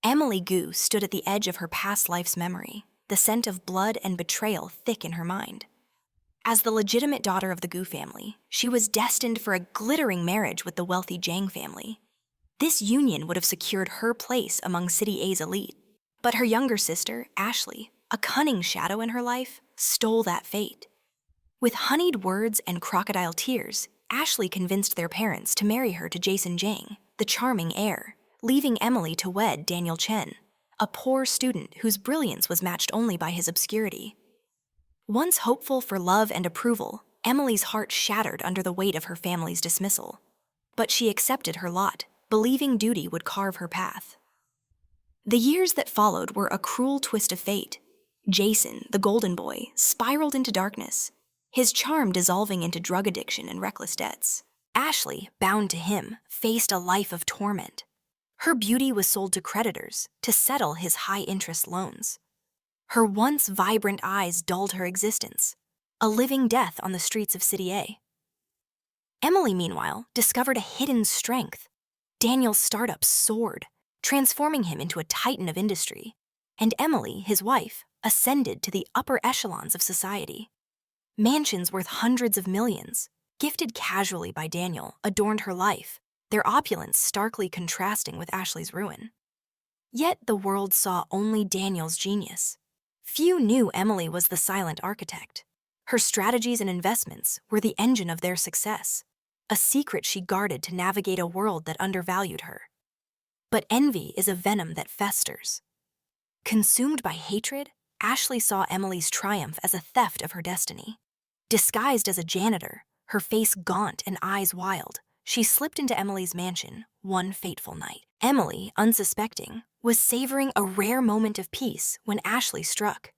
Emily Gu stood at the edge of her past life's memory, the scent of blood and betrayal thick in her mind. As the legitimate daughter of the Gu family, she was destined for a glittering marriage with the wealthy Zhang family. This union would have secured her place among City A's elite. But her younger sister, Ashley, a cunning shadow in her life, stole that fate. With honeyed words and crocodile tears, Ashley convinced their parents to marry her to Jason Zhang, the charming heir, leaving Emily to wed Daniel Chen, a poor student whose brilliance was matched only by his obscurity. Once hopeful for love and approval, Emily's heart shattered under the weight of her family's dismissal. But she accepted her lot, believing duty would carve her path. The years that followed were a cruel twist of fate. Jason, the golden boy, spiraled into darkness, his charm dissolving into drug addiction and reckless debts. Ashley, bound to him, faced a life of torment. Her beauty was sold to creditors to settle his high-interest loans. Her once vibrant eyes dulled her existence, a living death on the streets of City A. Emily, meanwhile, discovered a hidden strength. Daniel's startup soared, transforming him into a titan of industry, and Emily, his wife, ascended to the upper echelons of society. Mansions worth hundreds of millions, gifted casually by Daniel, adorned her life, their opulence starkly contrasting with Ashley's ruin. Yet the world saw only Daniel's genius. Few knew Emily was the silent architect. Her strategies and investments were the engine of their success, a secret she guarded to navigate a world that undervalued her. But envy is a venom that festers. Consumed by hatred, Ashley saw Emily's triumph as a theft of her destiny. Disguised as a janitor, her face gaunt and eyes wild, she slipped into Emily's mansion one fateful night. Emily, unsuspecting, was savoring a rare moment of peace when Ashley struck.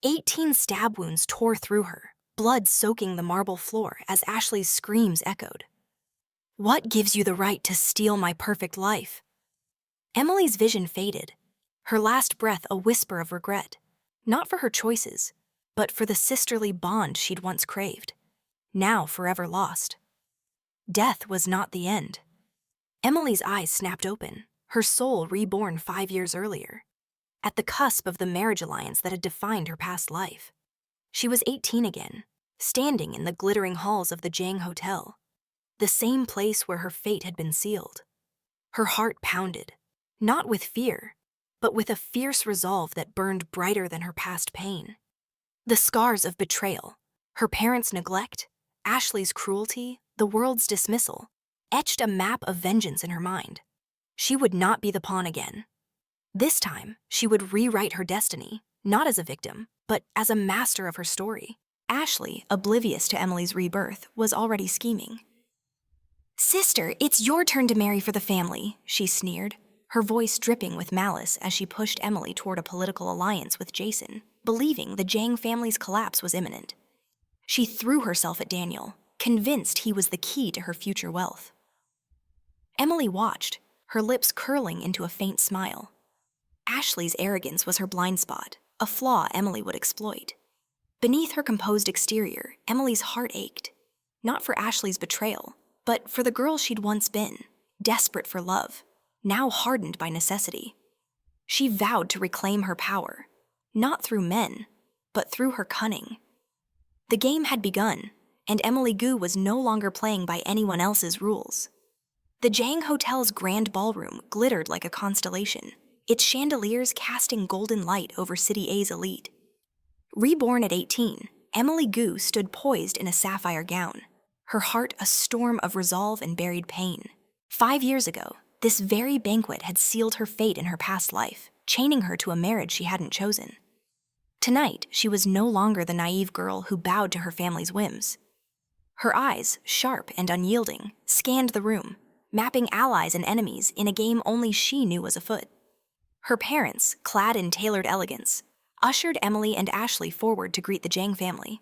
18 stab wounds tore through her, blood soaking the marble floor as Ashley's screams echoed. "What gives you the right to steal my perfect life?" Emily's vision faded, her last breath a whisper of regret, not for her choices, but for the sisterly bond she'd once craved, now forever lost. Death was not the end. Emily's eyes snapped open, her soul reborn 5 years earlier, at the cusp of the marriage alliance that had defined her past life. She was 18 again, standing in the glittering halls of the Zhang Hotel, the same place where her fate had been sealed. Her heart pounded, not with fear, but with a fierce resolve that burned brighter than her past pain. The scars of betrayal, her parents' neglect, Ashley's cruelty, the world's dismissal, etched a map of vengeance in her mind. She would not be the pawn again. This time, she would rewrite her destiny, not as a victim, but as a master of her story. Ashley, oblivious to Emily's rebirth, was already scheming. "Sister, it's your turn to marry for the family," she sneered, her voice dripping with malice as she pushed Emily toward a political alliance with Jason, believing the Zhang family's collapse was imminent. She threw herself at Daniel, convinced he was the key to her future wealth. Emily watched, her lips curling into a faint smile. Ashley's arrogance was her blind spot, a flaw Emily would exploit. Beneath her composed exterior, Emily's heart ached, not for Ashley's betrayal, but for the girl she'd once been, desperate for love, now hardened by necessity. She vowed to reclaim her power, not through men, but through her cunning. The game had begun, and Emily Gu was no longer playing by anyone else's rules. The Zhang Hotel's grand ballroom glittered like a constellation, its chandeliers casting golden light over City A's elite. Reborn at 18, Emily Gu stood poised in a sapphire gown, her heart a storm of resolve and buried pain. 5 years ago, this very banquet had sealed her fate in her past life, chaining her to a marriage she hadn't chosen. Tonight, she was no longer the naive girl who bowed to her family's whims. Her eyes, sharp and unyielding, scanned the room, mapping allies and enemies in a game only she knew was afoot. Her parents, clad in tailored elegance, ushered Emily and Ashley forward to greet the Zhang family.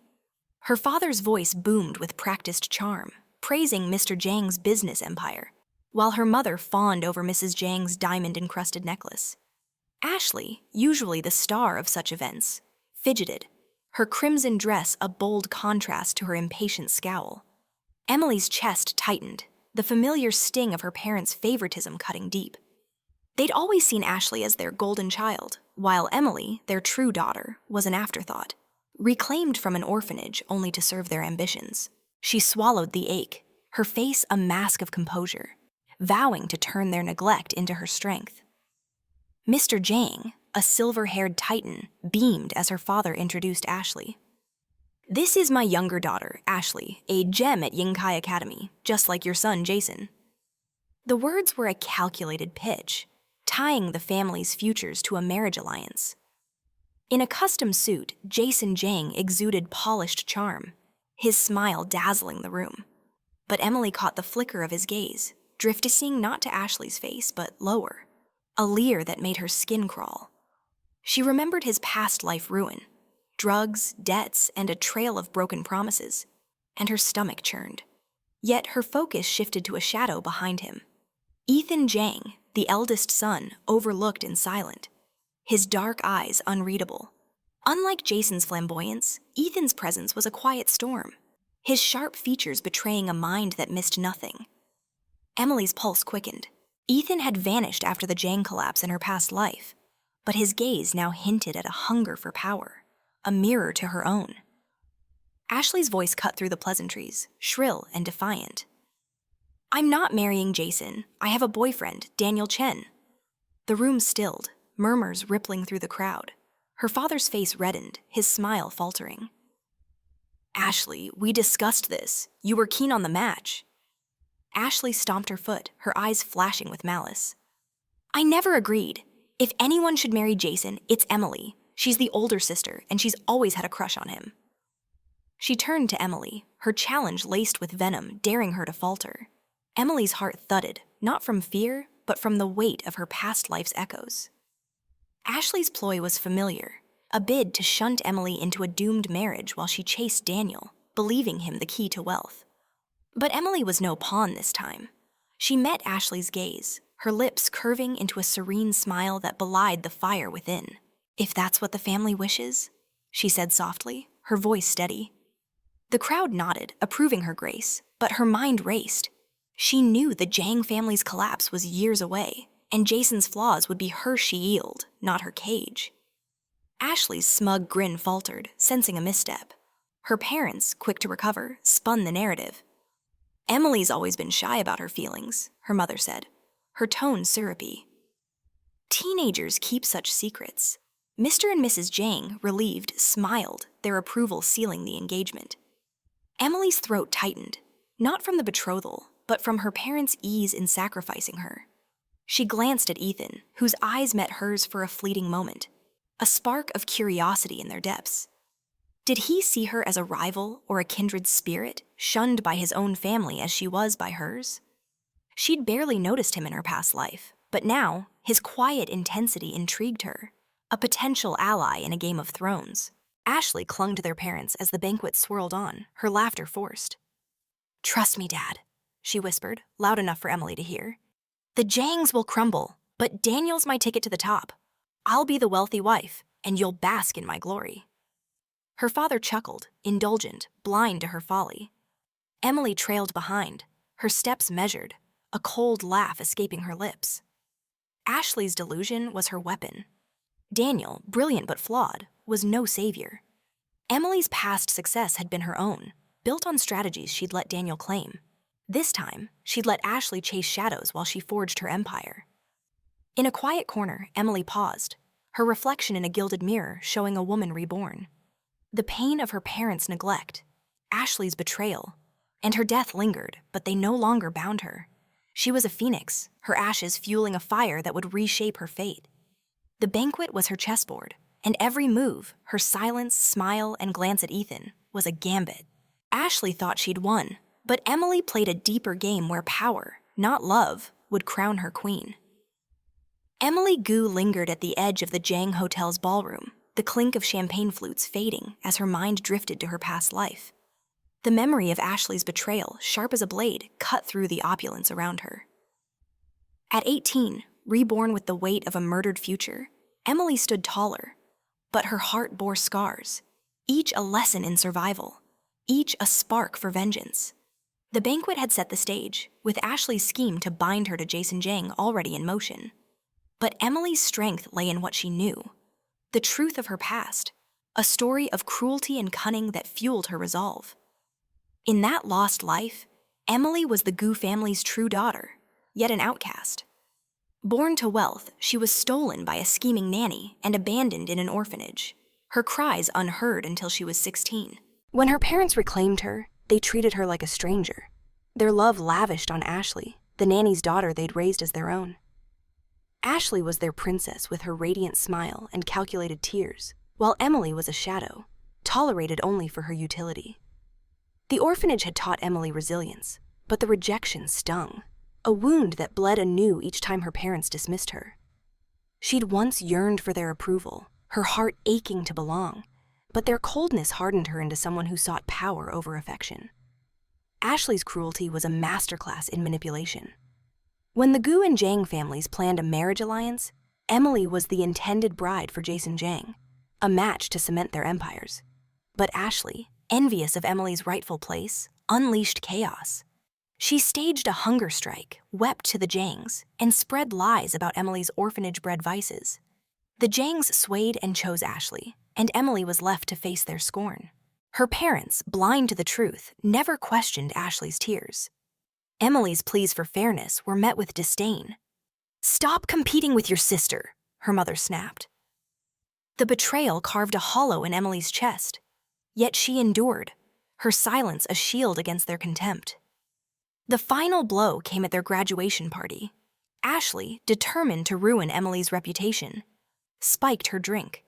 Her father's voice boomed with practiced charm, praising Mr. Zhang's business empire, while her mother fawned over Mrs. Zhang's diamond-encrusted necklace. Ashley, usually the star of such events, fidgeted, her crimson dress a bold contrast to her impatient scowl. Emily's chest tightened, the familiar sting of her parents' favoritism cutting deep. They'd always seen Ashley as their golden child, while Emily, their true daughter, was an afterthought, reclaimed from an orphanage only to serve their ambitions. She swallowed the ache, her face a mask of composure, vowing to turn their neglect into her strength. Mr. Jang, a silver-haired titan, beamed as her father introduced Ashley. "This is my younger daughter, Ashley, a gem at Yingkai Academy, just like your son, Jason." The words were a calculated pitch, tying the family's futures to a marriage alliance. In a custom suit, Jason Jang exuded polished charm, his smile dazzling the room. But Emily caught the flicker of his gaze, drifting not to Ashley's face, but lower, a leer that made her skin crawl. She remembered his past life ruin, drugs, debts, and a trail of broken promises, and her stomach churned. Yet her focus shifted to a shadow behind him. Ethan Jang, the eldest son, overlooked and silent, his dark eyes unreadable. Unlike Jason's flamboyance, Ethan's presence was a quiet storm, his sharp features betraying a mind that missed nothing. Emily's pulse quickened. Ethan had vanished after the Jang collapse in her past life, but his gaze now hinted at a hunger for power, a mirror to her own. Ashley's voice cut through the pleasantries, shrill and defiant. "I'm not marrying Jason. I have a boyfriend, Daniel Chen." The room stilled, murmurs rippling through the crowd. Her father's face reddened, his smile faltering. "Ashley, we discussed this. You were keen on the match." Ashley stomped her foot, her eyes flashing with malice. "I never agreed. If anyone should marry Jason, it's Emily. She's the older sister, and she's always had a crush on him." She turned to Emily, her challenge laced with venom, daring her to falter. Emily's heart thudded, not from fear, but from the weight of her past life's echoes. Ashley's ploy was familiar, a bid to shunt Emily into a doomed marriage while she chased Daniel, believing him the key to wealth. But Emily was no pawn this time. She met Ashley's gaze, her lips curving into a serene smile that belied the fire within. "If that's what the family wishes," she said softly, her voice steady. The crowd nodded, approving her grace, but her mind raced. She knew the Jang family's collapse was years away, and Jason's flaws would be her shield, not her cage. Ashley's smug grin faltered, sensing a misstep. Her parents, quick to recover, spun the narrative. "Emily's always been shy about her feelings," her mother said, her tone syrupy. "Teenagers keep such secrets." Mr. and Mrs. Jang, relieved, smiled, their approval sealing the engagement. Emily's throat tightened, not from the betrothal, but from her parents' ease in sacrificing her. She glanced at Ethan, whose eyes met hers for a fleeting moment, a spark of curiosity in their depths. Did he see her as a rival or a kindred spirit, shunned by his own family as she was by hers? She'd barely noticed him in her past life, but now, his quiet intensity intrigued her, a potential ally in a game of thrones. Ashley clung to their parents as the banquet swirled on, her laughter forced. "Trust me, Dad," she whispered, loud enough for Emily to hear. "The Jangs will crumble, but Daniel's my ticket to the top. I'll be the wealthy wife, and you'll bask in my glory." Her father chuckled, indulgent, blind to her folly. Emily trailed behind, her steps measured, a cold laugh escaping her lips. Ashley's delusion was her weapon. Daniel, brilliant but flawed, was no savior. Emily's past success had been her own, built on strategies she'd let Daniel claim. This time, she'd let Ashley chase shadows while she forged her empire. In a quiet corner, Emily paused, her reflection in a gilded mirror showing a woman reborn. The pain of her parents' neglect, Ashley's betrayal, and her death lingered, but they no longer bound her. She was a phoenix, her ashes fueling a fire that would reshape her fate. The banquet was her chessboard, and every move, her silence, smile, and glance at Ethan, was a gambit. Ashley thought she'd won, but Emily played a deeper game where power, not love, would crown her queen. Emily Gu lingered at the edge of the Jang Hotel's ballroom, the clink of champagne flutes fading as her mind drifted to her past life. The memory of Ashley's betrayal, sharp as a blade, cut through the opulence around her. At 18, reborn with the weight of a murdered future, Emily stood taller, but her heart bore scars, each a lesson in survival, each a spark for vengeance. The banquet had set the stage, with Ashley's scheme to bind her to Jason Jang already in motion. But Emily's strength lay in what she knew, the truth of her past, a story of cruelty and cunning that fueled her resolve. In that lost life, Emily was the Gu family's true daughter, yet an outcast. Born to wealth, she was stolen by a scheming nanny and abandoned in an orphanage, her cries unheard until she was 16. When her parents reclaimed her, they treated her like a stranger. Their love lavished on Ashley, the nanny's daughter they'd raised as their own. Ashley was their princess with her radiant smile and calculated tears, while Emily was a shadow, tolerated only for her utility. The orphanage had taught Emily resilience, but the rejection stung, a wound that bled anew each time her parents dismissed her. She'd once yearned for their approval, her heart aching to belong, but their coldness hardened her into someone who sought power over affection. Ashley's cruelty was a masterclass in manipulation. When the Gu and Zhang families planned a marriage alliance, Emily was the intended bride for Jason Zhang, a match to cement their empires. But Ashley, envious of Emily's rightful place, unleashed chaos. She staged a hunger strike, wept to the Zhangs, and spread lies about Emily's orphanage-bred vices. The Zhangs swayed and chose Ashley, and Emily was left to face their scorn. Her parents, blind to the truth, never questioned Ashley's tears. Emily's pleas for fairness were met with disdain. "Stop competing with your sister," her mother snapped. The betrayal carved a hollow in Emily's chest, yet she endured, her silence a shield against their contempt. The final blow came at their graduation party. Ashley, determined to ruin Emily's reputation, spiked her drink.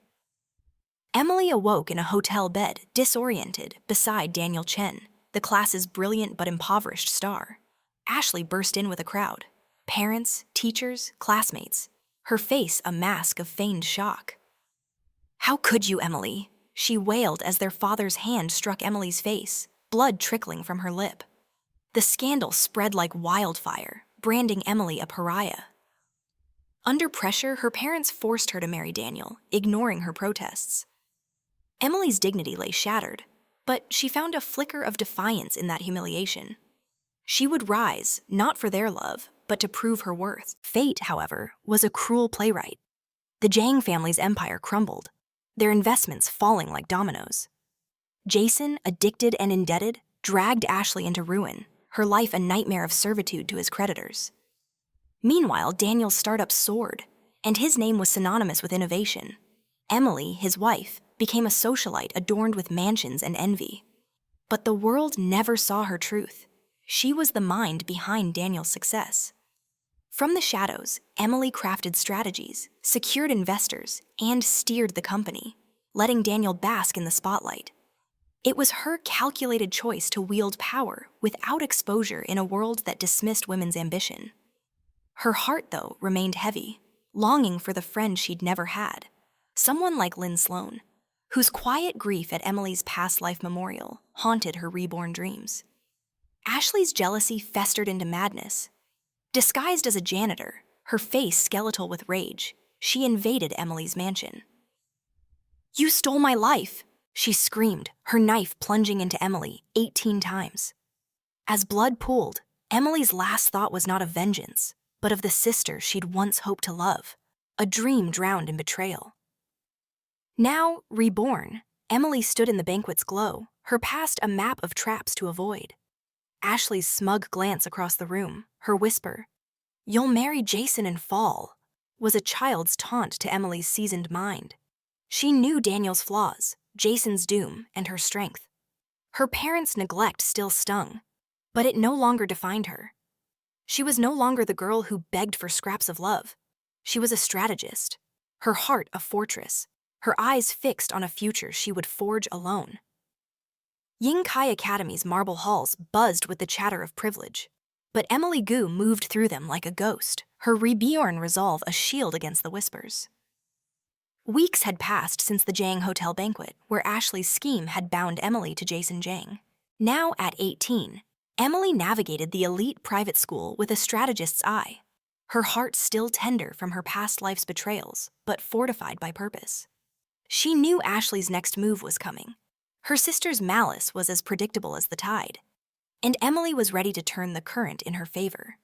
Emily awoke in a hotel bed, disoriented, beside Daniel Chen, the class's brilliant but impoverished star. Ashley burst in with a crowd, parents, teachers, classmates, her face a mask of feigned shock. "How could you, Emily?" she wailed as their father's hand struck Emily's face, blood trickling from her lip. The scandal spread like wildfire, branding Emily a pariah. Under pressure, her parents forced her to marry Daniel, ignoring her protests. Emily's dignity lay shattered, but she found a flicker of defiance in that humiliation. She would rise, not for their love, but to prove her worth. Fate, however, was a cruel playwright. The Zhang family's empire crumbled, their investments falling like dominoes. Jason, addicted and indebted, dragged Ashley into ruin, her life a nightmare of servitude to his creditors. Meanwhile, Daniel's startup soared, and his name was synonymous with innovation. Emily, his wife, became a socialite adorned with mansions and envy. But the world never saw her truth. She was the mind behind Daniel's success. From the shadows, Emily crafted strategies, secured investors, and steered the company, letting Daniel bask in the spotlight. It was her calculated choice to wield power without exposure in a world that dismissed women's ambition. Her heart, though, remained heavy, longing for the friend she'd never had, someone like Lynn Sloan, whose quiet grief at Emily's past life memorial haunted her reborn dreams. Ashley's jealousy festered into madness. Disguised as a janitor, her face skeletal with rage, she invaded Emily's mansion. "You stole my life!" she screamed, her knife plunging into Emily 18 times. As blood pooled, Emily's last thought was not of vengeance, but of the sister she'd once hoped to love, a dream drowned in betrayal. Now, reborn, Emily stood in the banquet's glow, her past a map of traps to avoid. Ashley's smug glance across the room, her whisper, "You'll marry Jason and fall," was a child's taunt to Emily's seasoned mind. She knew Daniel's flaws, Jason's doom, and her strength. Her parents' neglect still stung, but it no longer defined her. She was no longer the girl who begged for scraps of love. She was a strategist, her heart a fortress, her eyes fixed on a future she would forge alone. Yingkai Academy's marble halls buzzed with the chatter of privilege, but Emily Gu moved through them like a ghost, her reborn resolve a shield against the whispers. Weeks had passed since the Zhang Hotel banquet, where Ashley's scheme had bound Emily to Jason Zhang. Now, at 18, Emily navigated the elite private school with a strategist's eye, her heart still tender from her past life's betrayals, but fortified by purpose. She knew Ashley's next move was coming. Her sister's malice was as predictable as the tide, and Emily was ready to turn the current in her favor.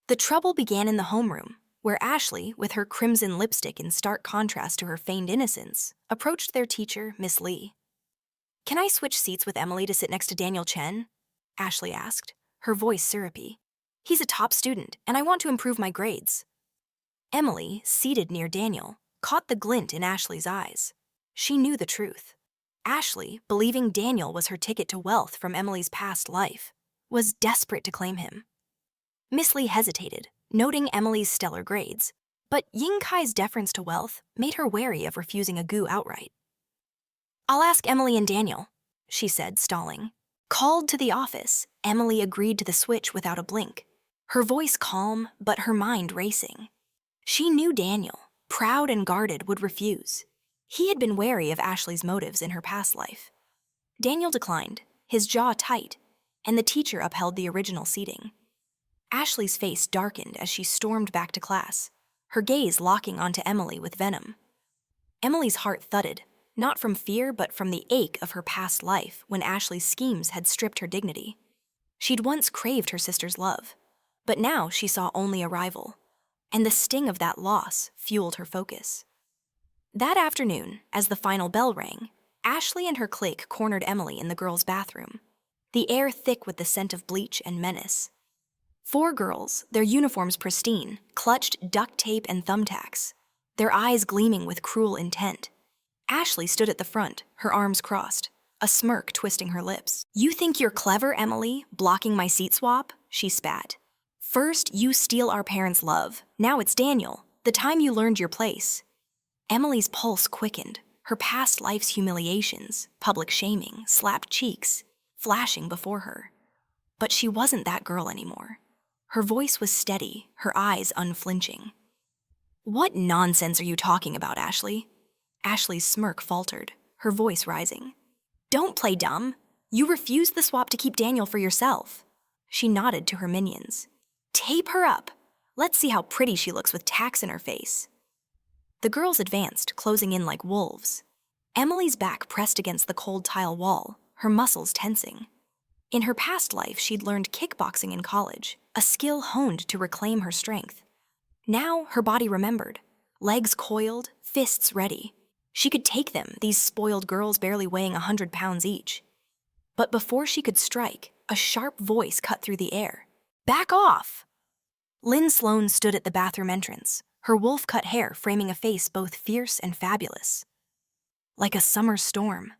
The trouble began in the homeroom, where Ashley, with her crimson lipstick in stark contrast to her feigned innocence, approached their teacher, Miss Lee. "Can I switch seats with Emily to sit next to Daniel Chen?" Ashley asked, her voice syrupy. "He's a top student, and I want to improve my grades." Emily, seated near Daniel, caught the glint in Ashley's eyes. She knew the truth. Ashley, believing Daniel was her ticket to wealth from Emily's past life, was desperate to claim him. Miss Lee hesitated, noting Emily's stellar grades, but Ying Kai's deference to wealth made her wary of refusing a gu outright. "I'll ask Emily and Daniel," she said, stalling. Called to the office, Emily agreed to the switch without a blink, her voice calm but her mind racing. She knew Daniel, proud and guarded, would refuse. He had been wary of Ashley's motives in her past life. Daniel declined, his jaw tight, and the teacher upheld the original seating. Ashley's face darkened as she stormed back to class, her gaze locking onto Emily with venom. Emily's heart thudded, not from fear but from the ache of her past life when Ashley's schemes had stripped her dignity. She'd once craved her sister's love, but now she saw only a rival, and the sting of that loss fueled her focus. That afternoon, as the final bell rang, Ashley and her clique cornered Emily in the girls' bathroom, the air thick with the scent of bleach and menace. 4 girls, their uniforms pristine, clutched duct tape and thumbtacks, their eyes gleaming with cruel intent. Ashley stood at the front, her arms crossed, a smirk twisting her lips. "You think you're clever, Emily, blocking my seat swap?" she spat. "First, you steal our parents' love. Now it's Daniel, the time you learned your place." Emily's pulse quickened, her past life's humiliations, public shaming, slapped cheeks, flashing before her. But she wasn't that girl anymore. Her voice was steady, her eyes unflinching. "What nonsense are you talking about, Ashley?" Ashley's smirk faltered, her voice rising. "Don't play dumb. You refused the swap to keep Daniel for yourself." She nodded to her minions. "Tape her up. Let's see how pretty she looks with tacks in her face." The girls advanced, closing in like wolves. Emily's back pressed against the cold tile wall, her muscles tensing. In her past life, she'd learned kickboxing in college, a skill honed to reclaim her strength. Now her body remembered, legs coiled, fists ready. She could take them, these spoiled girls barely weighing 100 pounds each. But before she could strike, a sharp voice cut through the air. "Back off!" Lynn Sloan stood at the bathroom entrance, her wolf-cut hair framing a face both fierce and fabulous. Like a summer storm.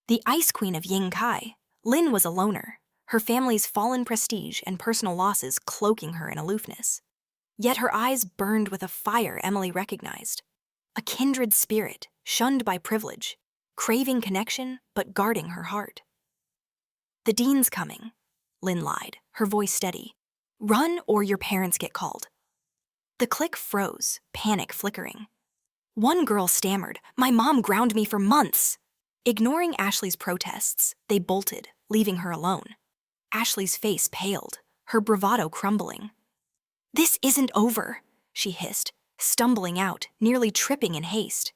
The ice queen of Ying Kai, Lynn was a loner, her family's fallen prestige and personal losses cloaking her in aloofness. Yet her eyes burned with a fire Emily recognized. A kindred spirit, shunned by privilege, craving connection but guarding her heart. "The dean's coming," Lynn lied, her voice steady. "Run or your parents get called." The clique froze, panic flickering. One girl stammered, "My mom ground me for months." Ignoring Ashley's protests, they bolted, leaving her alone. Ashley's face paled, her bravado crumbling. "This isn't over," she hissed, stumbling out, nearly tripping in haste.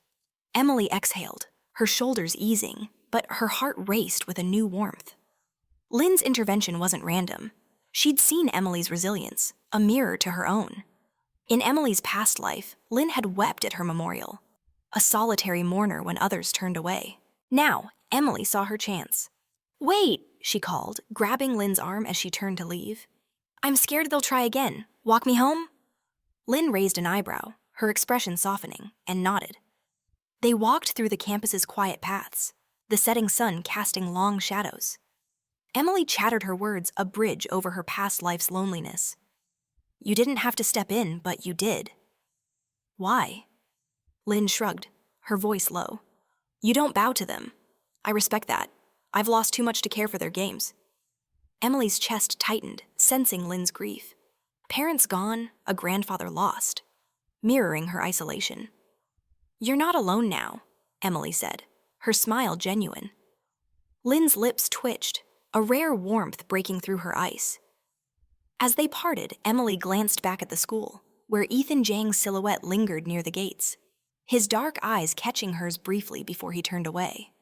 Emily exhaled, her shoulders easing, but her heart raced with a new warmth. Lynn's intervention wasn't random. She'd seen Emily's resilience, a mirror to her own. In Emily's past life, Lynn had wept at her memorial, a solitary mourner when others turned away. Now, Emily saw her chance. "Wait," she called, grabbing Lynn's arm as she turned to leave. "I'm scared they'll try again. Walk me home?" Lynn raised an eyebrow, her expression softening, and nodded. They walked through the campus's quiet paths, the setting sun casting long shadows. Emily chattered her words a bridge over her past life's loneliness. "You didn't have to step in, but you did." "Why?" Lynn shrugged, her voice low. "You don't bow to them. I respect that. I've lost too much to care for their games." Emily's chest tightened, sensing Lynn's grief. Parents gone, a grandfather lost, mirroring her isolation. "You're not alone now," Emily said, her smile genuine. Lynn's lips twitched, a rare warmth breaking through her ice. As they parted, Emily glanced back at the school, where Ethan Jang's silhouette lingered near the gates, his dark eyes catching hers briefly before he turned away.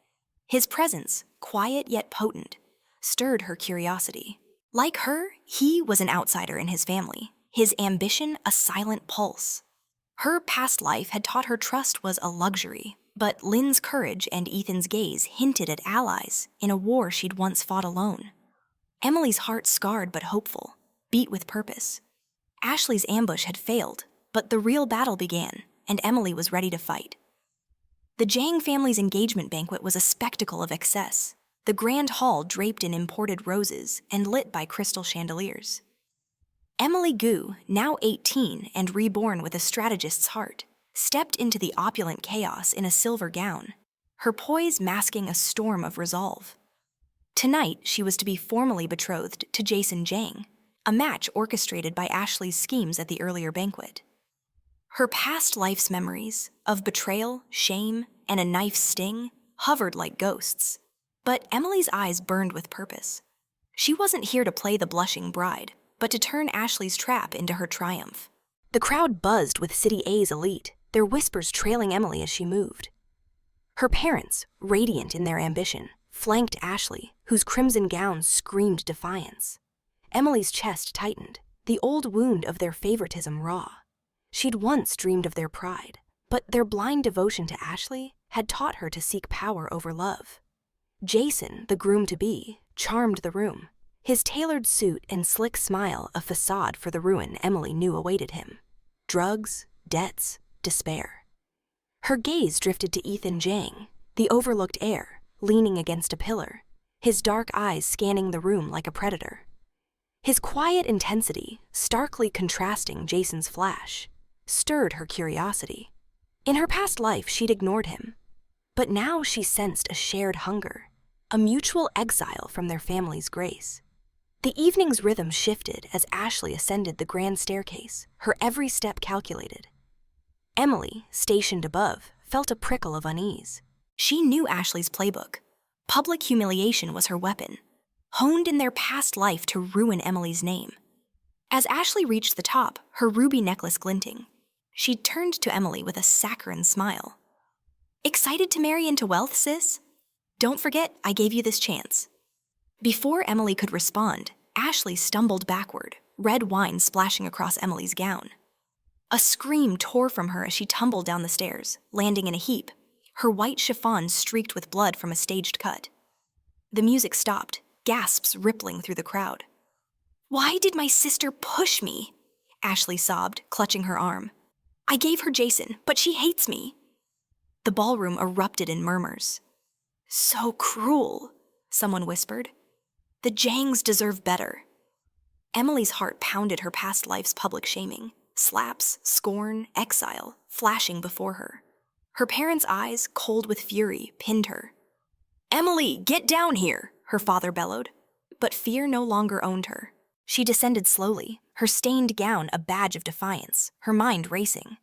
His presence, quiet yet potent, stirred her curiosity. Like her, he was an outsider in his family, his ambition a silent pulse. Her past life had taught her trust was a luxury, but Lynn's courage and Ethan's gaze hinted at allies in a war she'd once fought alone. Emily's heart scarred but hopeful, beat with purpose. Ashley's ambush had failed, but the real battle began, and Emily was ready to fight. The Jang family's engagement banquet was a spectacle of excess, the grand hall draped in imported roses and lit by crystal chandeliers. Emily Gu, now 18 and reborn with a strategist's heart, stepped into the opulent chaos in a silver gown, her poise masking a storm of resolve. Tonight, she was to be formally betrothed to Jason Jang, a match orchestrated by Ashley's schemes at the earlier banquet. Her past life's memories of betrayal, shame, and a knife's sting hovered like ghosts, but Emily's eyes burned with purpose. She wasn't here to play the blushing bride, but to turn Ashley's trap into her triumph. The crowd buzzed with City A's elite, their whispers trailing Emily as she moved. Her parents, radiant in their ambition, flanked Ashley, whose crimson gown screamed defiance. Emily's chest tightened, the old wound of their favoritism raw. She'd once dreamed of their pride, but their blind devotion to Ashley had taught her to seek power over love. Jason, the groom-to-be, charmed the room, his tailored suit and slick smile a facade for the ruin Emily knew awaited him. Drugs, debts, despair. Her gaze drifted to Ethan Jang, the overlooked heir, leaning against a pillar, his dark eyes scanning the room like a predator. His quiet intensity, starkly contrasting Jason's flash, stirred her curiosity. In her past life, she'd ignored him, but now she sensed a shared hunger, a mutual exile from their family's grace. The evening's rhythm shifted as Ashley ascended the grand staircase, her every step calculated. Emily, stationed above, felt a prickle of unease. She knew Ashley's playbook. Public humiliation was her weapon, honed in their past life to ruin Emily's name. As Ashley reached the top, her ruby necklace glinting, she turned to Emily with a saccharine smile. "Excited to marry into wealth, sis? Don't forget, I gave you this chance." Before Emily could respond, Ashley stumbled backward, red wine splashing across Emily's gown. A scream tore from her as she tumbled down the stairs, landing in a heap, her white chiffon streaked with blood from a staged cut. The music stopped, gasps rippling through the crowd. "Why did my sister push me?" Ashley sobbed, clutching her arm. "I gave her Jason, but she hates me." The ballroom erupted in murmurs. "So cruel," someone whispered. "The Jangs deserve better." Emily's heart pounded her past life's public shaming, slaps, scorn, exile, flashing before her. Her parents' eyes, cold with fury, pinned her. "Emily, get down here," her father bellowed. But fear no longer owned her. She descended slowly, her stained gown a badge of defiance, her mind racing.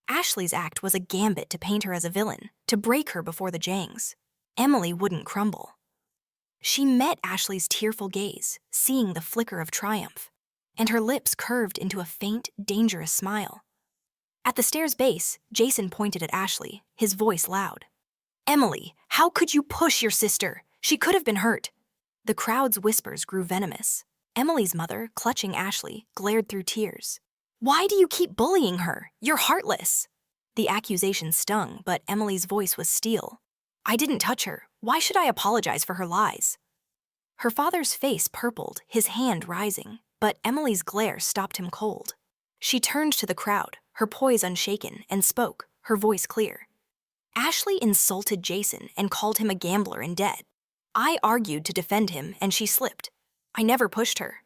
Ashley's act was a gambit to paint her as a villain, to break her before the Jangs. Emily wouldn't crumble. She met Ashley's tearful gaze, seeing the flicker of triumph, and her lips curved into a faint, dangerous smile. At the stair's base, Jason pointed at Ashley, his voice loud. "Emily, how could you push your sister? She could have been hurt." The crowd's whispers grew venomous. Emily's mother, clutching Ashley, glared through tears. "Why do you keep bullying her? You're heartless." The accusation stung, but Emily's voice was steel. "I didn't touch her. Why should I apologize for her lies?" Her father's face purpled, his hand rising, but Emily's glare stopped him cold. She turned to the crowd, her poise unshaken, and spoke, her voice clear. "Ashley insulted Jason and called him a gambler in debt. I argued to defend him, and she slipped. I never pushed her."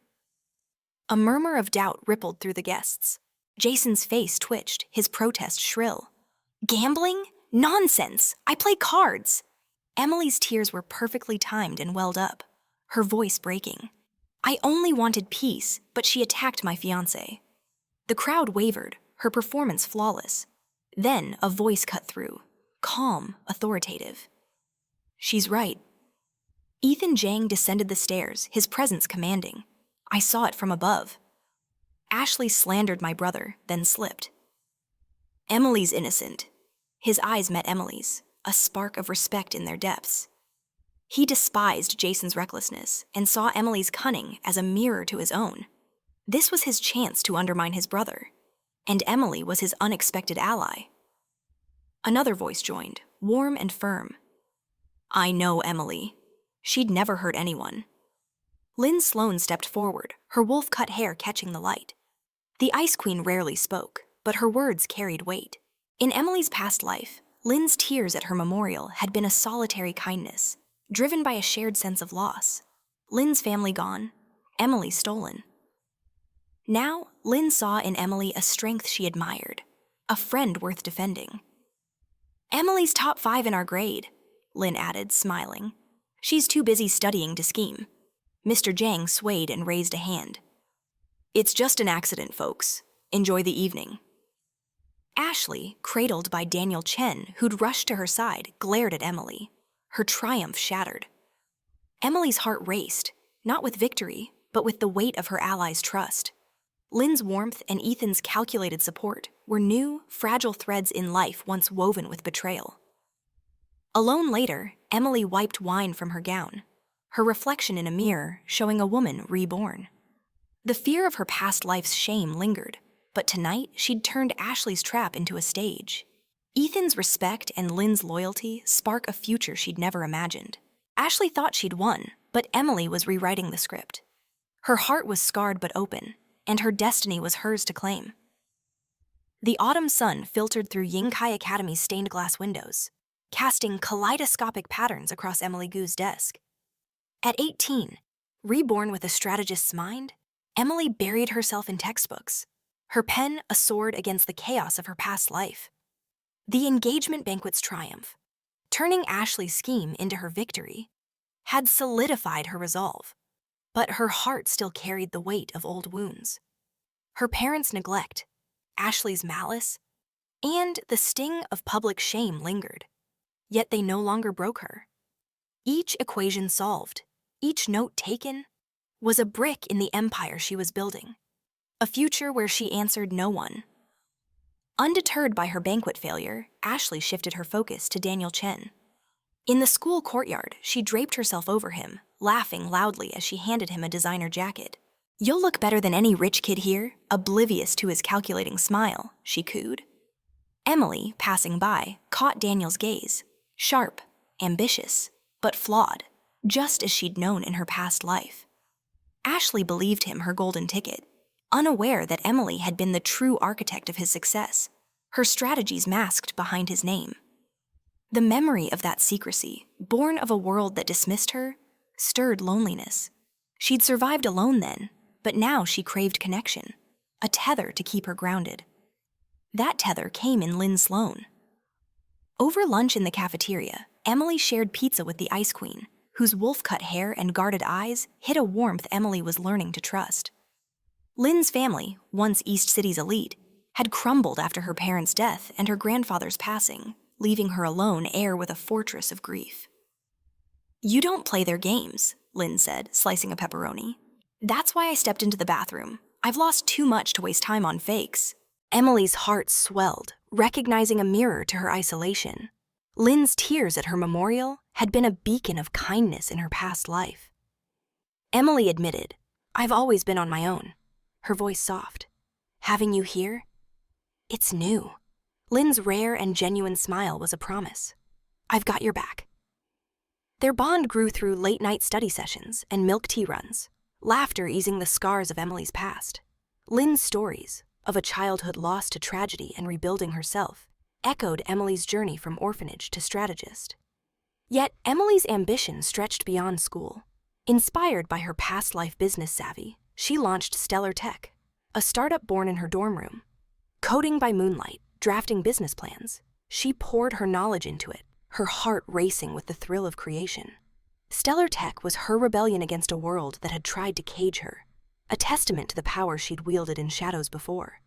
A murmur of doubt rippled through the guests. Jason's face twitched, his protest shrill. "Gambling? Nonsense! I play cards!" Emily's tears were perfectly timed and welled up, her voice breaking. "I only wanted peace, but she attacked my fiancé." The crowd wavered, her performance flawless. Then a voice cut through, calm, authoritative. "She's right." Ethan Jang descended the stairs, his presence commanding. I saw it from above. Ashley slandered my brother, then slipped. "Emily's innocent." His eyes met Emily's, a spark of respect in their depths. He despised Jason's recklessness and saw Emily's cunning as a mirror to his own. This was his chance to undermine his brother, and Emily was his unexpected ally. Another voice joined, warm and firm. I know Emily. She'd never hurt anyone. Lynn Sloan stepped forward, her wolf-cut hair catching the light. The Ice Queen rarely spoke, but her words carried weight. In Emily's past life, Lynn's tears at her memorial had been a solitary kindness, driven by a shared sense of loss. Lynn's family gone, Emily stolen. Now, Lynn saw in Emily a strength she admired, a friend worth defending. Emily's top 5 in our grade, Lynn added, smiling. She's too busy studying to scheme. Mr. Jang swayed and raised a hand. It's just an accident, folks. Enjoy the evening. Ashley, cradled by Daniel Chen, who'd rushed to her side, glared at Emily. Her triumph shattered. Emily's heart raced, not with victory, but with the weight of her allies' trust. Lynn's warmth and Ethan's calculated support were new, fragile threads in life once woven with betrayal. Alone later, Emily wiped wine from her gown, her reflection in a mirror showing a woman reborn. The fear of her past life's shame lingered, but tonight she'd turned Ashley's trap into a stage. Ethan's respect and Lynn's loyalty spark a future she'd never imagined. Ashley thought she'd won, but Emily was rewriting the script. Her heart was scarred but open, and her destiny was hers to claim. The autumn sun filtered through Yingkai Academy's stained glass windows, casting kaleidoscopic patterns across Emily Gu's desk. At 18, reborn with a strategist's mind, Emily buried herself in textbooks, her pen a sword against the chaos of her past life. The engagement banquet's triumph, turning Ashley's scheme into her victory, had solidified her resolve, but her heart still carried the weight of old wounds. Her parents' neglect, Ashley's malice, and the sting of public shame lingered, yet they no longer broke her. Each equation solved, each note taken, was a brick in the empire she was building, a future where she answered no one. Undeterred by her banquet failure, Ashley shifted her focus to Daniel Chen. In the school courtyard, she draped herself over him, laughing loudly as she handed him a designer jacket. You'll look better than any rich kid here, oblivious to his calculating smile, she cooed. Emily, passing by, caught Daniel's gaze, sharp, ambitious, but flawed, just as she'd known in her past life. Ashley believed him her golden ticket, unaware that Emily had been the true architect of his success, her strategies masked behind his name. The memory of that secrecy, born of a world that dismissed her, stirred loneliness. She'd survived alone then, but now she craved connection, a tether to keep her grounded. That tether came in Lynn Sloan. Over lunch in the cafeteria, Emily shared pizza with the Ice Queen, whose wolf-cut hair and guarded eyes hid a warmth Emily was learning to trust. Lynn's family, once East City's elite, had crumbled after her parents' death and her grandfather's passing, leaving her alone heir with a fortress of grief. You don't play their games, Lynn said, slicing a pepperoni. That's why I stepped into the bathroom. I've lost too much to waste time on fakes. Emily's heart swelled, recognizing a mirror to her isolation. Lynn's tears at her memorial had been a beacon of kindness in her past life. Emily admitted, I've always been on my own, her voice soft. Having you here? It's new. Lynn's rare and genuine smile was a promise. I've got your back. Their bond grew through late-night study sessions and milk tea runs, laughter easing the scars of Emily's past. Lynn's stories, of a childhood lost to tragedy and rebuilding herself, echoed Emily's journey from orphanage to strategist. Yet Emily's ambition stretched beyond school. Inspired by her past life business savvy, she launched Stellar Tech, a startup born in her dorm room. Coding by moonlight, drafting business plans, she poured her knowledge into it, her heart racing with the thrill of creation. Stellar Tech was her rebellion against a world that had tried to cage her, a testament to the power she'd wielded in shadows before.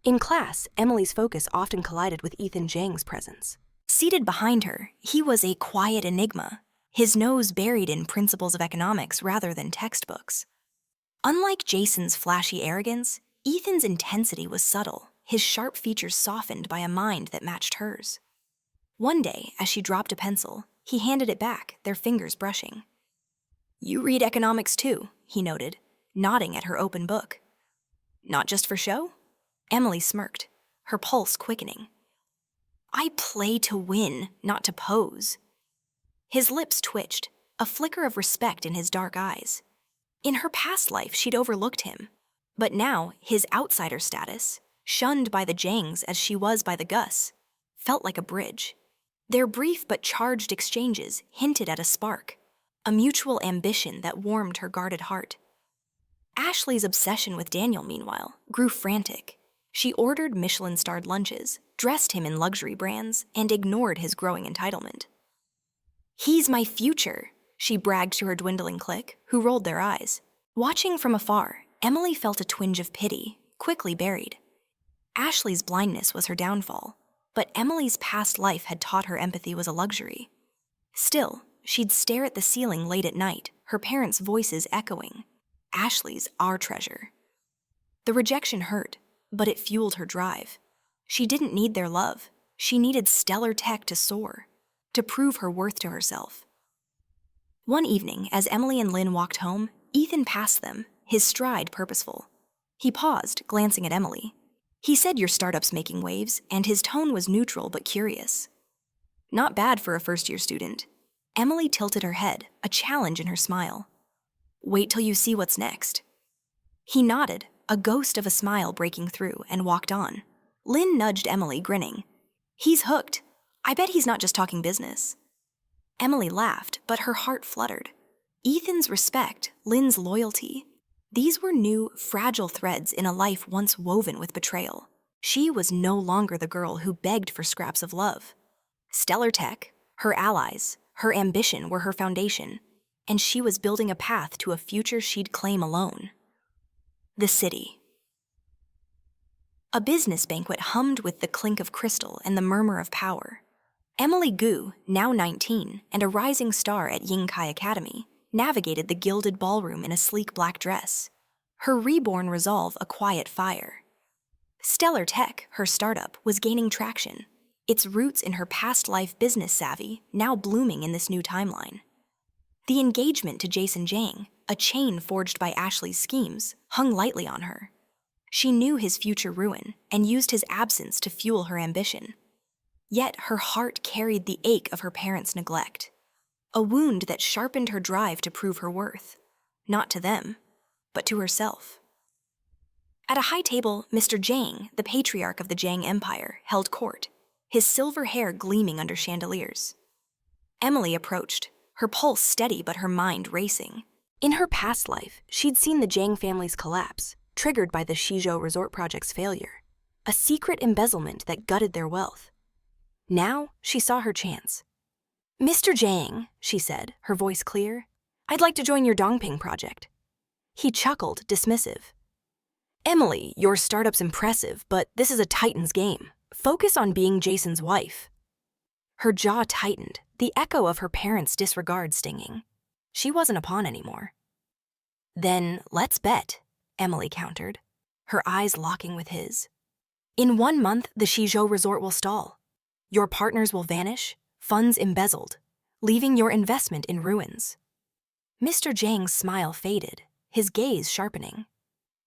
In class, Emily's focus often collided with Ethan Zhang's presence. Seated behind her, he was a quiet enigma, his nose buried in principles of economics rather than textbooks. Unlike Jason's flashy arrogance, Ethan's intensity was subtle, his sharp features softened by a mind that matched hers. One day, as she dropped a pencil, he handed it back, their fingers brushing. You read economics too, he noted, nodding at her open book. Not just for show? Emily smirked, her pulse quickening. I play to win, not to pose. His lips twitched, a flicker of respect in his dark eyes. In her past life, she'd overlooked him. But now, his outsider status, shunned by the Jangs as she was by the Gus, felt like a bridge. Their brief but charged exchanges hinted at a spark, a mutual ambition that warmed her guarded heart. Ashley's obsession with Daniel, meanwhile, grew frantic. She ordered Michelin-starred lunches, dressed him in luxury brands, and ignored his growing entitlement. He's my future, she bragged to her dwindling clique, who rolled their eyes. Watching from afar, Emily felt a twinge of pity, quickly buried. Ashley's blindness was her downfall, but Emily's past life had taught her empathy was a luxury. Still, she'd stare at the ceiling late at night, her parents' voices echoing. Ashley's our treasure. The rejection hurt, but it fueled her drive. She didn't need their love. She needed stellar tech to soar, to prove her worth to herself. One evening, as Emily and Lynn walked home, Ethan passed them, his stride purposeful. He paused, glancing at Emily. He said your startup's making waves, and his tone was neutral but curious. Not bad for a first-year student. Emily tilted her head, a challenge in her smile. Wait till you see what's next. He nodded, a ghost of a smile breaking through, and walked on. Lynn nudged Emily, grinning. He's hooked. I bet he's not just talking business. Emily laughed, but her heart fluttered. Ethan's respect, Lynn's loyalty. These were new, fragile threads in a life once woven with betrayal. She was no longer the girl who begged for scraps of love. Stellar tech, her allies, her ambition were her foundation, and she was building a path to a future she'd claim alone. The city. A business banquet hummed with the clink of crystal and the murmur of power. Emily Gu, now 19 and a rising star at Yingkai Academy, navigated the gilded ballroom in a sleek black dress. Her reborn resolve a quiet fire. Stellar Tech, her startup, was gaining traction, its roots in her past life business savvy now blooming in this new timeline. The engagement to Jason Jang, a chain forged by Ashley's schemes, hung lightly on her. She knew his future ruin and used his absence to fuel her ambition. Yet her heart carried the ache of her parents' neglect, a wound that sharpened her drive to prove her worth, not to them, but to herself. At a high table, Mr. Jang, the patriarch of the Jang Empire, held court, his silver hair gleaming under chandeliers. Emily approached, her pulse steady but her mind racing. In her past life, she'd seen the Jang family's collapse, triggered by the Shizhou resort project's failure, a secret embezzlement that gutted their wealth. Now, she saw her chance. Mr. Jang, she said, her voice clear, I'd like to join your Dongping project. He chuckled, dismissive. Emily, your startup's impressive, but this is a Titan's game. Focus on being Jason's wife. Her jaw tightened, the echo of her parents' disregard stinging. She wasn't a pawn anymore. Then let's bet, Emily countered, her eyes locking with his. In 1 month, the Shizhou resort will stall. Your partners will vanish, funds embezzled, leaving your investment in ruins. Mr. Jang's smile faded, his gaze sharpening.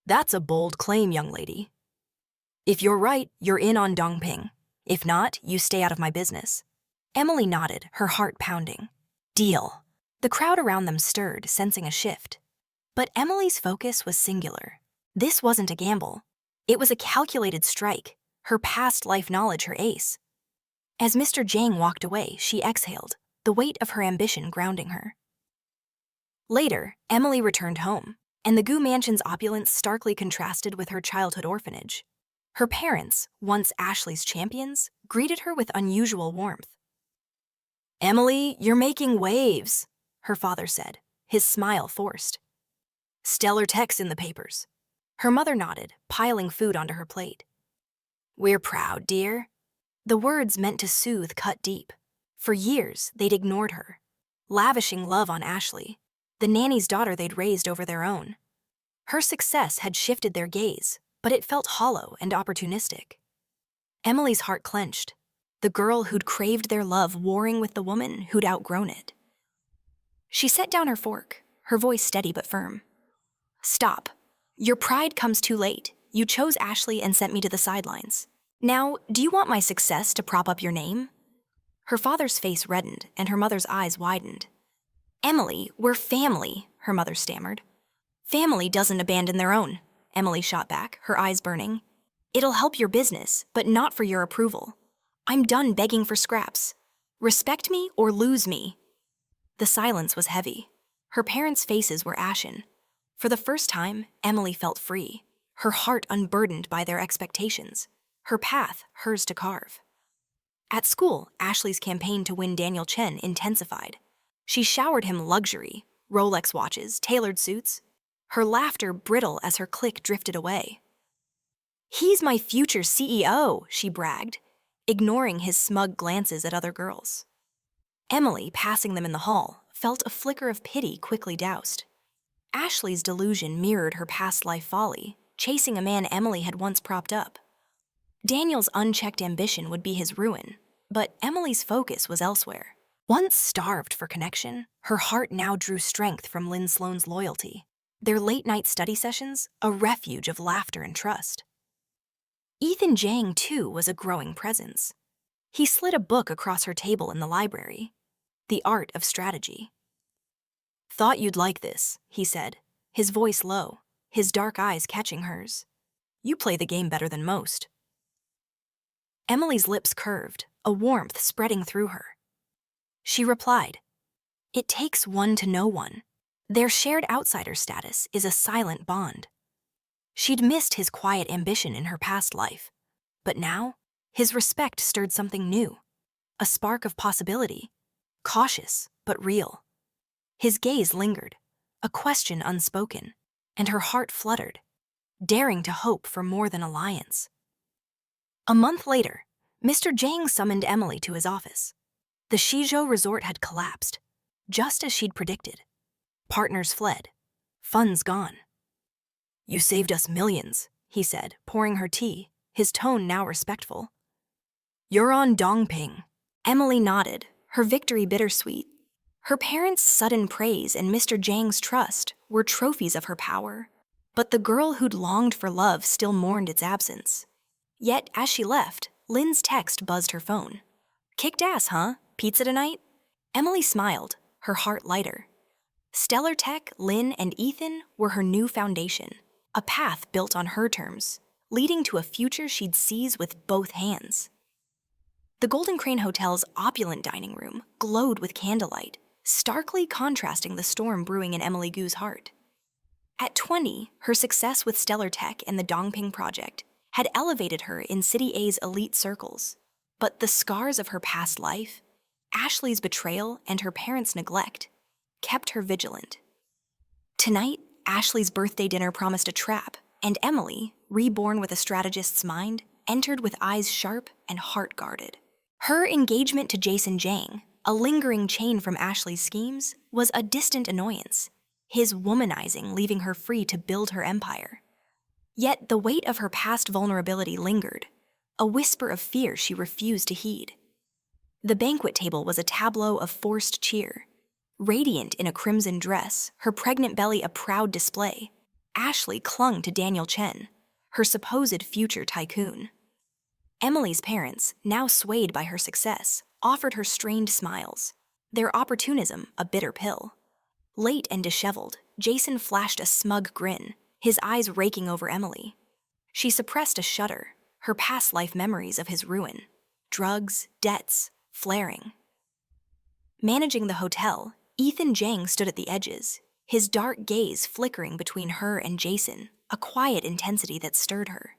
That's a bold claim, young lady. If you're right, you're in on Dongping. If not, you stay out of my business. Emily nodded, her heart pounding. Deal. The crowd around them stirred, sensing a shift. But Emily's focus was singular. This wasn't a gamble. It was a calculated strike, her past life knowledge her ace. As Mr. Jang walked away, she exhaled, the weight of her ambition grounding her. Later, Emily returned home, and the Gu mansion's opulence starkly contrasted with her childhood orphanage. Her parents, once Ashley's champions, greeted her with unusual warmth. Emily, you're making waves, her father said, his smile forced. Stellar tech's in the papers. Her mother nodded, piling food onto her plate. We're proud, dear. The words meant to soothe cut deep. For years, they'd ignored her, lavishing love on Ashley, the nanny's daughter they'd raised over their own. Her success had shifted their gaze, but it felt hollow and opportunistic. Emily's heart clenched, the girl who'd craved their love warring with the woman who'd outgrown it. She set down her fork, her voice steady but firm. Stop. Your pride comes too late. You chose Ashley and sent me to the sidelines. Now, do you want my success to prop up your name?" Her father's face reddened and her mother's eyes widened. "Emily, we're family," her mother stammered. "Family doesn't abandon their own," Emily shot back, her eyes burning. "It'll help your business, but not for your approval. I'm done begging for scraps. Respect me or lose me." The silence was heavy. Her parents' faces were ashen. For the first time, Emily felt free, her heart unburdened by their expectations, her path hers to carve. At school, Ashley's campaign to win Daniel Chen intensified. She showered him luxury, Rolex watches, tailored suits, her laughter brittle as her clique drifted away. "He's my future CEO," she bragged, ignoring his smug glances at other girls. Emily, passing them in the hall, felt a flicker of pity quickly doused. Ashley's delusion mirrored her past life folly, chasing a man Emily had once propped up. Daniel's unchecked ambition would be his ruin, but Emily's focus was elsewhere. Once starved for connection, her heart now drew strength from Lynn Sloan's loyalty. Their late-night study sessions, a refuge of laughter and trust. Ethan Jang, too, was a growing presence. He slid a book across her table in the library, The Art of Strategy. "Thought you'd like this," he said, his voice low, his dark eyes catching hers. "You play the game better than most." Emily's lips curved, a warmth spreading through her. She replied, "It takes one to know one. Their shared outsider status is a silent bond." She'd missed his quiet ambition in her past life, but now, his respect stirred something new, a spark of possibility, cautious but real. His gaze lingered, a question unspoken, and her heart fluttered, daring to hope for more than alliance. A month later, Mr. Jang summoned Emily to his office. The Shizhou resort had collapsed, just as she'd predicted. Partners fled, funds gone. "You saved us millions," he said, pouring her tea, his tone now respectful. "You're on Dongping." Emily nodded, her victory bittersweet. Her parents' sudden praise and Mr. Jang's trust were trophies of her power, but the girl who'd longed for love still mourned its absence. Yet, as she left, Lynn's text buzzed her phone. "Kicked ass, huh? Pizza tonight?" Emily smiled, her heart lighter. Stellar Tech, Lynn, and Ethan were her new foundation, a path built on her terms, leading to a future she'd seize with both hands. The Golden Crane Hotel's opulent dining room glowed with candlelight, starkly contrasting the storm brewing in Emily Gu's heart. At 20, her success with Stellar Tech and the Dongping project had elevated her in City A's elite circles, but the scars of her past life, Ashley's betrayal and her parents' neglect, kept her vigilant. Tonight, Ashley's birthday dinner promised a trap, and Emily, reborn with a strategist's mind, entered with eyes sharp and heart guarded. Her engagement to Jason Jang, a lingering chain from Ashley's schemes, was a distant annoyance, his womanizing leaving her free to build her empire. Yet the weight of her past vulnerability lingered, a whisper of fear she refused to heed. The banquet table was a tableau of forced cheer. Radiant in a crimson dress, her pregnant belly a proud display, Ashley clung to Daniel Chen, her supposed future tycoon. Emily's parents, now swayed by her success, offered her strained smiles, their opportunism a bitter pill. Late and disheveled, Jason flashed a smug grin, his eyes raking over Emily. She suppressed a shudder, her past life memories of his ruin, drugs, debts, flaring. Managing the hotel, Ethan Jang stood at the edges, his dark gaze flickering between her and Jason, a quiet intensity that stirred her.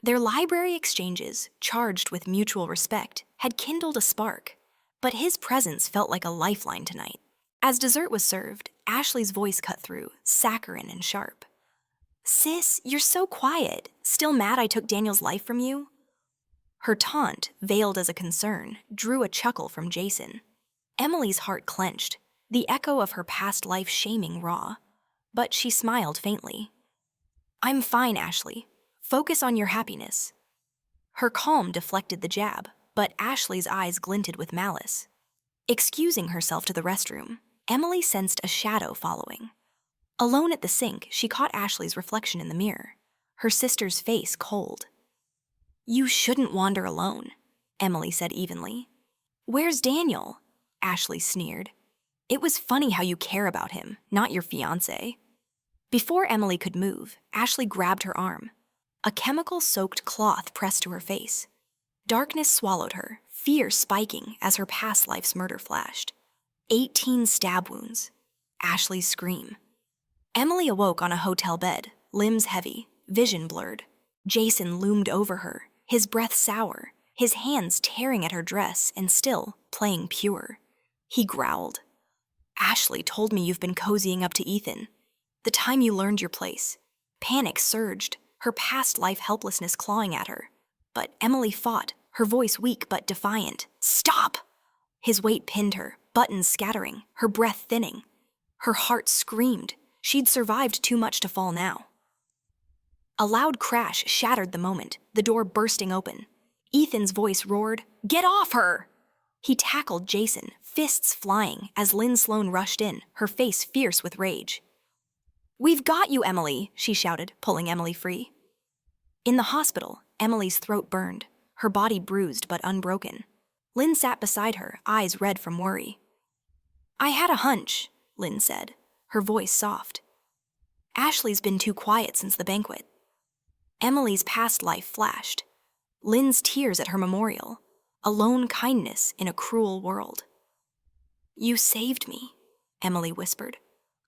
Their library exchanges, charged with mutual respect, had kindled a spark, but his presence felt like a lifeline tonight. As dessert was served, Ashley's voice cut through, saccharine and sharp. "Sis, you're so quiet. Still mad I took Daniel's life from you?" Her taunt, veiled as a concern, drew a chuckle from Jason. Emily's heart clenched, the echo of her past life shaming raw, but she smiled faintly. "I'm fine, Ashley. Focus on your happiness." Her calm deflected the jab, but Ashley's eyes glinted with malice. Excusing herself to the restroom, Emily sensed a shadow following. Alone at the sink, she caught Ashley's reflection in the mirror. her sister's face cold. "You shouldn't wander alone," Emily said evenly. "Where's Daniel?" Ashley sneered. "It was funny how you care about him, not your fiancé." Before Emily could move, Ashley grabbed her arm. A chemical-soaked cloth pressed to her face. Darkness swallowed her, fear spiking as her past life's murder flashed. 18 stab wounds. Ashley's scream. Emily awoke on a hotel bed, limbs heavy, vision blurred. Jason loomed over her, his breath sour, his hands tearing at her dress and still playing pure. He growled. "Ashley told me you've been cozying up to Ethan. The time you learned your place." Panic surged, her past life helplessness clawing at her. But Emily fought, her voice weak but defiant. "Stop!" His weight pinned her, buttons scattering, her breath thinning. Her heart screamed. She'd survived too much to fall now. A loud crash shattered the moment, the door bursting open. Ethan's voice roared, "Get off her!" He tackled Jason, fists flying, as Lynn Sloan rushed in, her face fierce with rage. "We've got you, Emily," she shouted, pulling Emily free. In the hospital, Emily's throat burned, her body bruised but unbroken. Lynn sat beside her, eyes red from worry. "I had a hunch," Lynn said, her voice soft. "Ashley's been too quiet since the banquet." Emily's past life flashed. Lynn's tears at her memorial, a lone kindness in a cruel world. "You saved me," Emily whispered,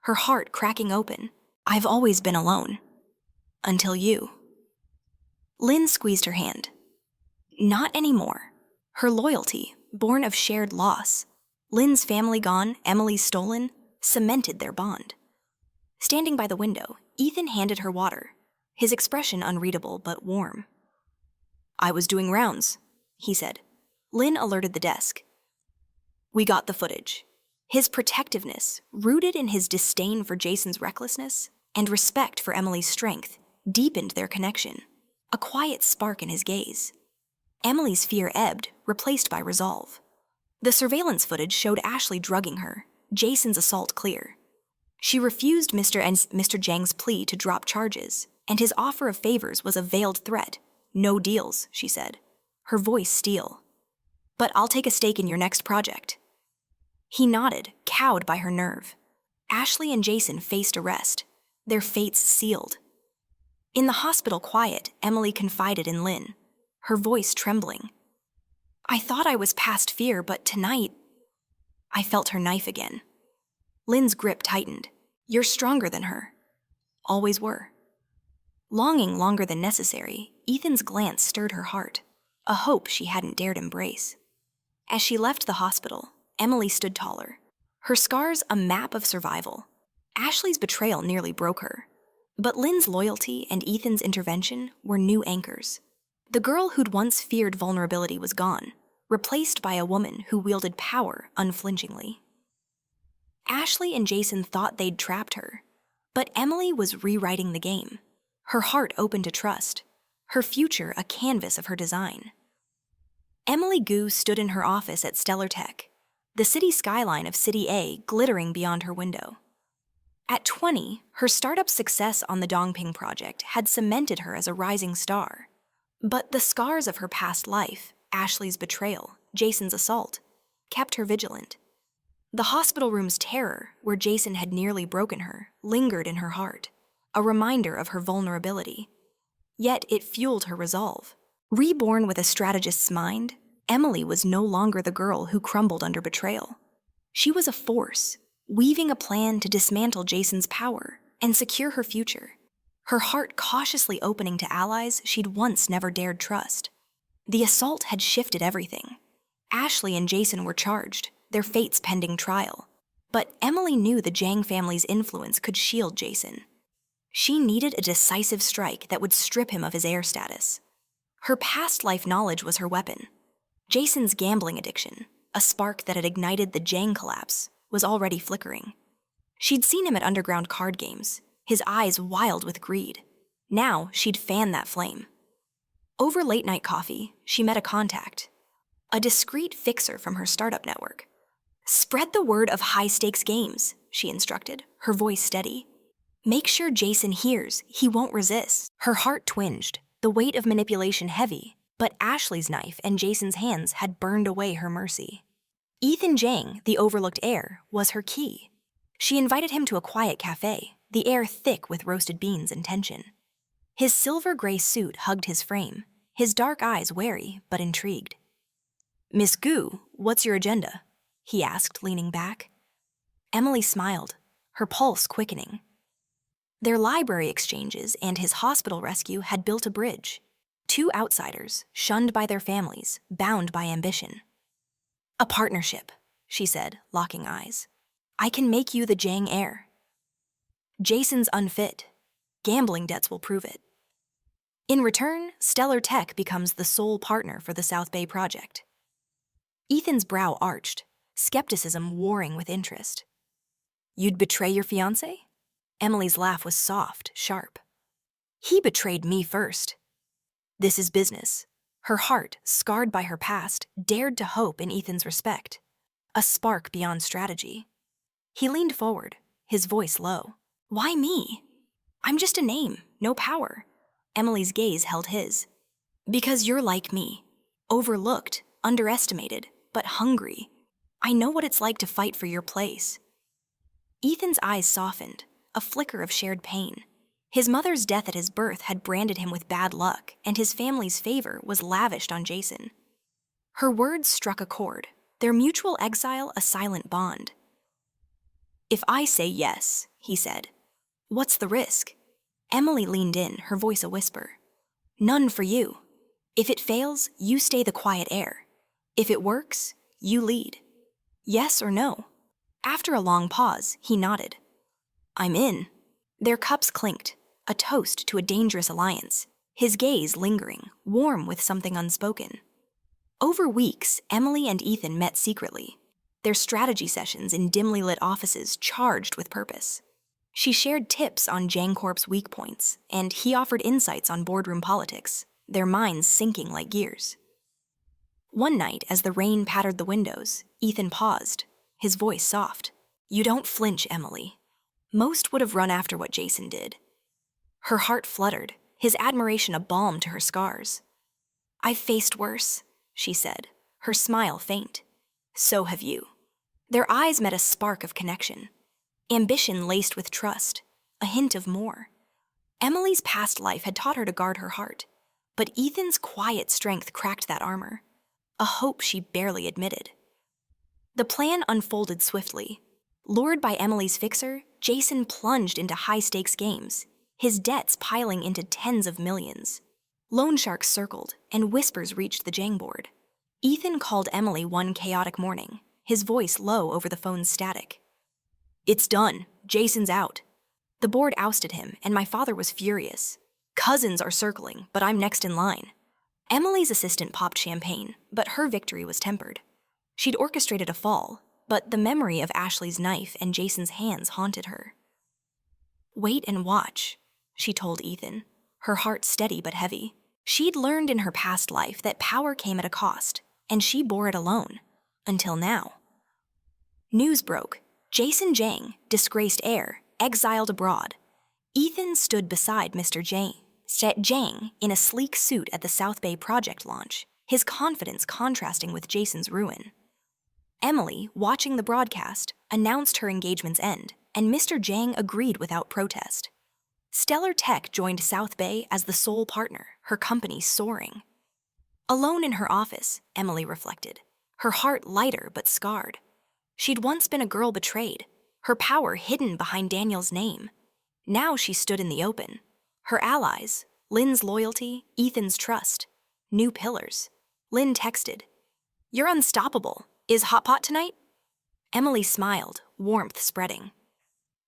her heart cracking open. "I've always been alone. Until you." Lynn squeezed her hand. Not anymore. Her loyalty, born of shared loss. Lynn's family gone, Emily's stolen, cemented their bond. Standing by the window, Ethan handed her water, his expression unreadable but warm. "I was doing rounds," he said. Lynn alerted the desk. "We got the footage." His protectiveness, rooted in his disdain for Jason's recklessness and respect for Emily's strength, deepened their connection. A quiet spark in his gaze. Emily's fear ebbed, replaced by resolve. The surveillance footage showed Ashley drugging her, Jason's assault clear. She refused Mr. Zhang's plea to drop charges, and his offer of favors was a veiled threat. "No deals," she said, her voice steel. "But I'll take a stake in your next project." He nodded, cowed by her nerve. Ashley and Jason faced arrest, their fates sealed. In the hospital quiet, Emily confided in Lynn, her voice trembling. "I thought I was past fear, but tonight..." I felt her knife again. Lynn's grip tightened. "You're stronger than her." Always were. Longing longer than necessary, Ethan's glance stirred her heart, a hope she hadn't dared embrace. As she left the hospital, Emily stood taller, her scars a map of survival. Ashley's betrayal nearly broke her, but Lynn's loyalty and Ethan's intervention were new anchors. The girl who'd once feared vulnerability was gone, replaced by a woman who wielded power unflinchingly. Ashley and Jason thought they'd trapped her, but Emily was rewriting the game, her heart open to trust, her future a canvas of her design. Emily Gu stood in her office at Stellar Tech, the city skyline of City A glittering beyond her window. At 20, her startup success on the Dongping project had cemented her as a rising star. But the scars of her past life, Ashley's betrayal, Jason's assault, kept her vigilant. The hospital room's terror, where Jason had nearly broken her, lingered in her heart, a reminder of her vulnerability. Yet it fueled her resolve. Reborn with a strategist's mind, Emily was no longer the girl who crumbled under betrayal. She was a force, weaving a plan to dismantle Jason's power and secure her future, her heart cautiously opening to allies she'd once never dared trust. The assault had shifted everything. Ashley and Jason were charged, their fates pending trial. But Emily knew the Zhang family's influence could shield Jason. She needed a decisive strike that would strip him of his heir status. Her past life knowledge was her weapon. Jason's gambling addiction, a spark that had ignited the Zhang collapse, was already flickering. She'd seen him at underground card games, his eyes wild with greed. Now she'd fan that flame. Over late-night coffee, she met a contact, a discreet fixer from her startup network. "Spread the word of high-stakes games," she instructed, her voice steady. Make sure Jason hears, he won't resist. Her heart twinged, the weight of manipulation heavy, but Ashley's knife and Jason's hands had burned away her mercy. Ethan Jang, the overlooked heir, was her key. She invited him to a quiet cafe, the air thick with roasted beans and tension. His silver-gray suit hugged his frame, his dark eyes wary but intrigued. "Miss Gu, what's your agenda?" he asked, leaning back. Emily smiled, her pulse quickening. Their library exchanges and his hospital rescue had built a bridge. Two outsiders, shunned by their families, bound by ambition. "A partnership," she said, locking eyes. "I can make you the Jang heir." "Jason's unfit. Gambling debts will prove it." In return, Stellar Tech becomes the sole partner for the South Bay project. Ethan's brow arched, skepticism warring with interest. "You'd betray your fiancé?" Emily's laugh was soft, sharp. "He betrayed me first." This is business. Her heart, scarred by her past, dared to hope in Ethan's respect. A spark beyond strategy. He leaned forward, his voice low. "Why me? I'm just a name, no power." Emily's gaze held his. "Because you're like me. Overlooked, underestimated, but hungry. I know what it's like to fight for your place." Ethan's eyes softened, a flicker of shared pain. His mother's death at his birth had branded him with bad luck, and his family's favor was lavished on Jason. Her words struck a chord, their mutual exile a silent bond. "If I say yes," he said, "what's the risk?" Emily leaned in, her voice a whisper. "None for you. If it fails, you stay the quiet heir. If it works, you lead. Yes or no?" After a long pause, he nodded. "I'm in." Their cups clinked, a toast to a dangerous alliance, his gaze lingering, warm with something unspoken. Over weeks, Emily and Ethan met secretly, their strategy sessions in dimly lit offices charged with purpose. She shared tips on Jang Corp's weak points, and he offered insights on boardroom politics, their minds syncing like gears. One night, as the rain pattered the windows, Ethan paused, his voice soft. "You don't flinch, Emily. Most would have run after what Jason did." Her heart fluttered, his admiration a balm to her scars. "I've faced worse," she said, her smile faint. "So have you." Their eyes met a spark of connection. Ambition laced with trust, a hint of more. Emily's past life had taught her to guard her heart, but Ethan's quiet strength cracked that armor, a hope she barely admitted. The plan unfolded swiftly. Lured by Emily's fixer, Jason plunged into high-stakes games, his debts piling into tens of millions. Loan sharks circled, and whispers reached the Jang board. Ethan called Emily one chaotic morning, his voice low over the phone's static. "It's done. Jason's out." The board ousted him, and my father was furious. "Cousins are circling, but I'm next in line." Emily's assistant popped champagne, but her victory was tempered. She'd orchestrated a fall, but the memory of Ashley's knife and Jason's hands haunted her. "Wait and watch," she told Ethan, her heart steady but heavy. She'd learned in her past life that power came at a cost, and she bore it alone. Until now. News broke. Jason Jang, disgraced heir, exiled abroad. Ethan stood beside Mr. Jang in a sleek suit at the South Bay project launch, his confidence contrasting with Jason's ruin. Emily, watching the broadcast, announced her engagement's end, and Mr. Jang agreed without protest. Stellar Tech joined South Bay as the sole partner, her company soaring. Alone in her office, Emily reflected, her heart lighter but scarred. She'd once been a girl betrayed, her power hidden behind Daniel's name. Now she stood in the open. Her allies, Lynn's loyalty, Ethan's trust. New pillars. Lynn texted, "You're unstoppable. Is hot pot tonight?" Emily smiled, warmth spreading.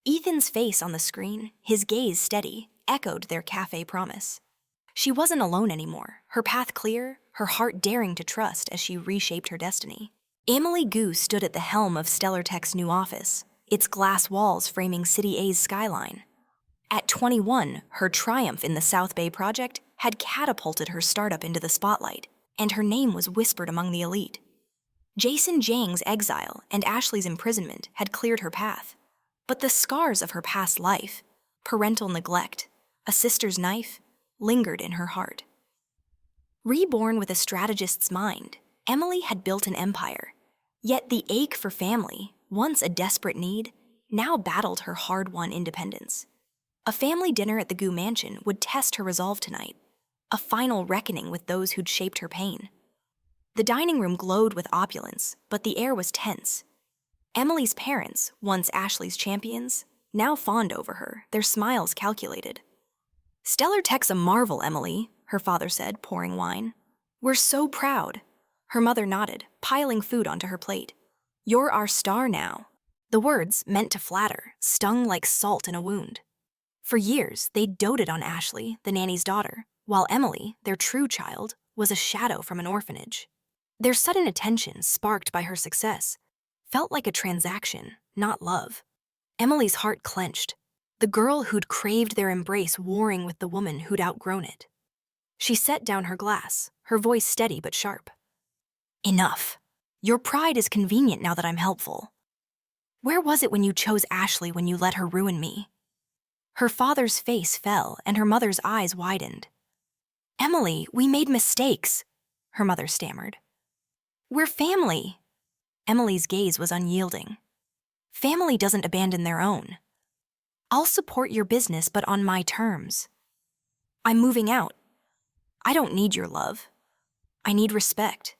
Ethan's face on the screen, his gaze steady, echoed their cafe promise. She wasn't alone anymore, her path clear, her heart daring to trust as she reshaped her destiny. Emily Gu stood at the helm of Stellar Tech's new office, its glass walls framing City A's skyline. At 21, her triumph in the South Bay project had catapulted her startup into the spotlight, and her name was whispered among the elite. Jason Jang's exile and Ashley's imprisonment had cleared her path, but the scars of her past life, parental neglect, a sister's knife, lingered in her heart. Reborn with a strategist's mind, Emily had built an empire. Yet the ache for family, once a desperate need, now battled her hard-won independence. A family dinner at the Gu mansion would test her resolve tonight, a final reckoning with those who'd shaped her pain. The dining room glowed with opulence, but the air was tense. Emily's parents, once Ashley's champions, now fawned over her, their smiles calculated. "Stellar Tech's a marvel, Emily," her father said, pouring wine. "We're so proud." Her mother nodded, piling food onto her plate. "You're our star now." The words, meant to flatter, stung like salt in a wound. For years, they doted on Ashley, the nanny's daughter, while Emily, their true child, was a shadow from an orphanage. Their sudden attention, sparked by her success, felt like a transaction, not love. Emily's heart clenched, the girl who'd craved their embrace warring with the woman who'd outgrown it. She set down her glass, her voice steady but sharp. "Enough. Your pride is convenient now that I'm helpful. Where was it when you chose Ashley when you let her ruin me?" Her father's face fell and her mother's eyes widened. "Emily, we made mistakes," her mother stammered. "We're family." Emily's gaze was unyielding. "Family doesn't abandon their own. I'll support your business, but on my terms. I'm moving out. I don't need your love. I need respect."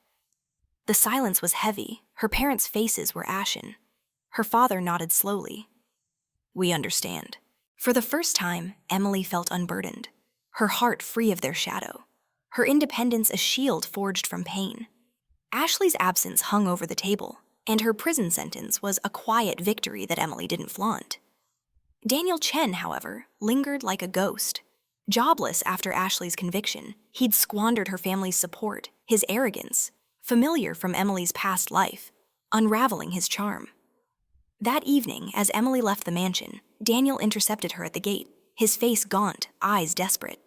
The silence was heavy. Her parents' faces were ashen. Her father nodded slowly. "We understand." For the first time, Emily felt unburdened, her heart free of their shadow, her independence a shield forged from pain. Ashley's absence hung over the table, and her prison sentence was a quiet victory that Emily didn't flaunt. Daniel Chen, however, lingered like a ghost. Jobless after Ashley's conviction, he'd squandered her family's support, his arrogance, familiar from Emily's past life, unraveling his charm. That evening, as Emily left the mansion, Daniel intercepted her at the gate, his face gaunt, eyes desperate.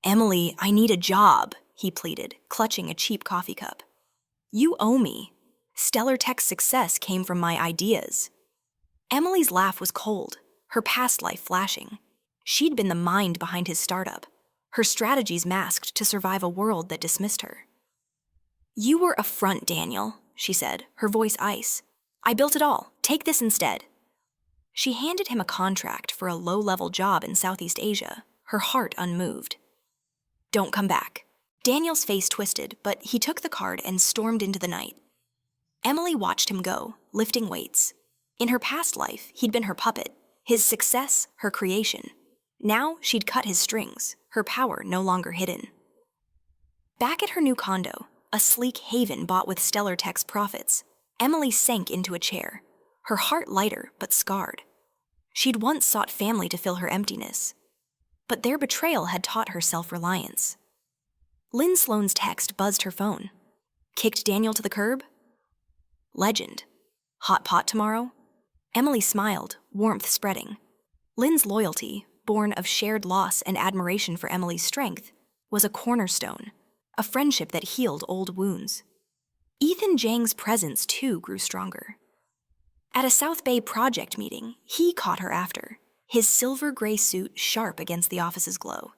"Emily, I need a job," he pleaded, clutching a cheap coffee cup. "You owe me. Stellar Tech's success came from my ideas." Emily's laugh was cold, her past life flashing. She'd been the mind behind his startup, her strategies masked to survive a world that dismissed her. "You were a front, Daniel," she said, her voice ice. "I built it all. Take this instead." She handed him a contract for a low-level job in Southeast Asia, her heart unmoved. "Don't come back." Daniel's face twisted, but he took the card and stormed into the night. Emily watched him go, lifting weights. In her past life, he'd been her puppet, his success, her creation. Now she'd cut his strings, her power no longer hidden. Back at her new condo, a sleek haven bought with Stellar Tech's profits, Emily sank into a chair, her heart lighter but scarred. She'd once sought family to fill her emptiness, but their betrayal had taught her self-reliance. Lynn Sloane's text buzzed her phone. "Kicked Daniel to the curb?" "Legend. Hot pot tomorrow?" Emily smiled, warmth spreading. Lynn's loyalty, born of shared loss and admiration for Emily's strength, was a cornerstone, a friendship that healed old wounds. Ethan Jang's presence, too, grew stronger. At a South Bay project meeting, he caught her after, his silver-gray suit sharp against the office's glow.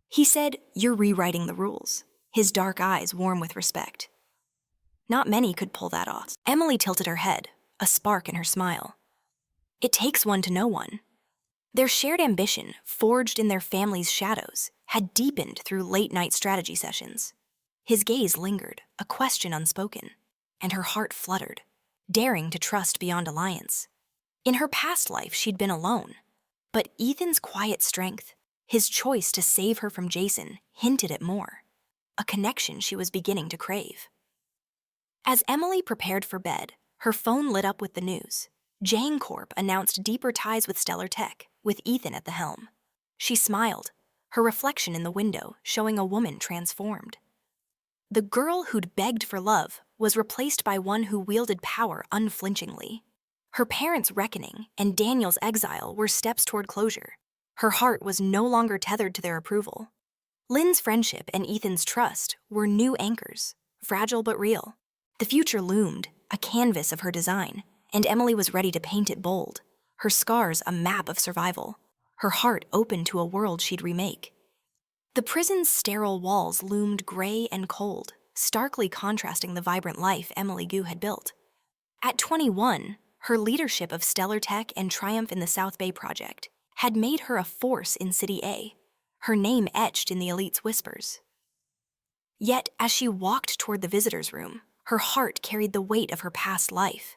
He said, "You're rewriting the rules," his dark eyes warm with respect. Not many could pull that off. Emily tilted her head, a spark in her smile. It takes one to know one. Their shared ambition, forged in their family's shadows, had deepened through late-night strategy sessions. His gaze lingered, a question unspoken, and her heart fluttered, daring to trust beyond alliance. In her past life, she'd been alone, but Ethan's quiet strength, his choice to save her from Jason, hinted at more, a connection she was beginning to crave. As Emily prepared for bed, her phone lit up with the news. Jang Corp announced deeper ties with Stellar Tech, with Ethan at the helm. She smiled, her reflection in the window showing a woman transformed. The girl who'd begged for love was replaced by one who wielded power unflinchingly. Her parents' reckoning and Daniel's exile were steps toward closure. Her heart was no longer tethered to their approval. Lynn's friendship and Ethan's trust were new anchors, fragile but real. The future loomed, a canvas of her design, and Emily was ready to paint it bold, her scars a map of survival. her heart open to a world she'd remake. The prison's sterile walls loomed gray and cold, starkly contrasting the vibrant life Emily Gu had built. At 21, her leadership of stellar tech and triumph in the South Bay project had made her a force in City A, her name etched in the elite's whispers. Yet, as she walked toward the visitor's room, her heart carried the weight of her past life.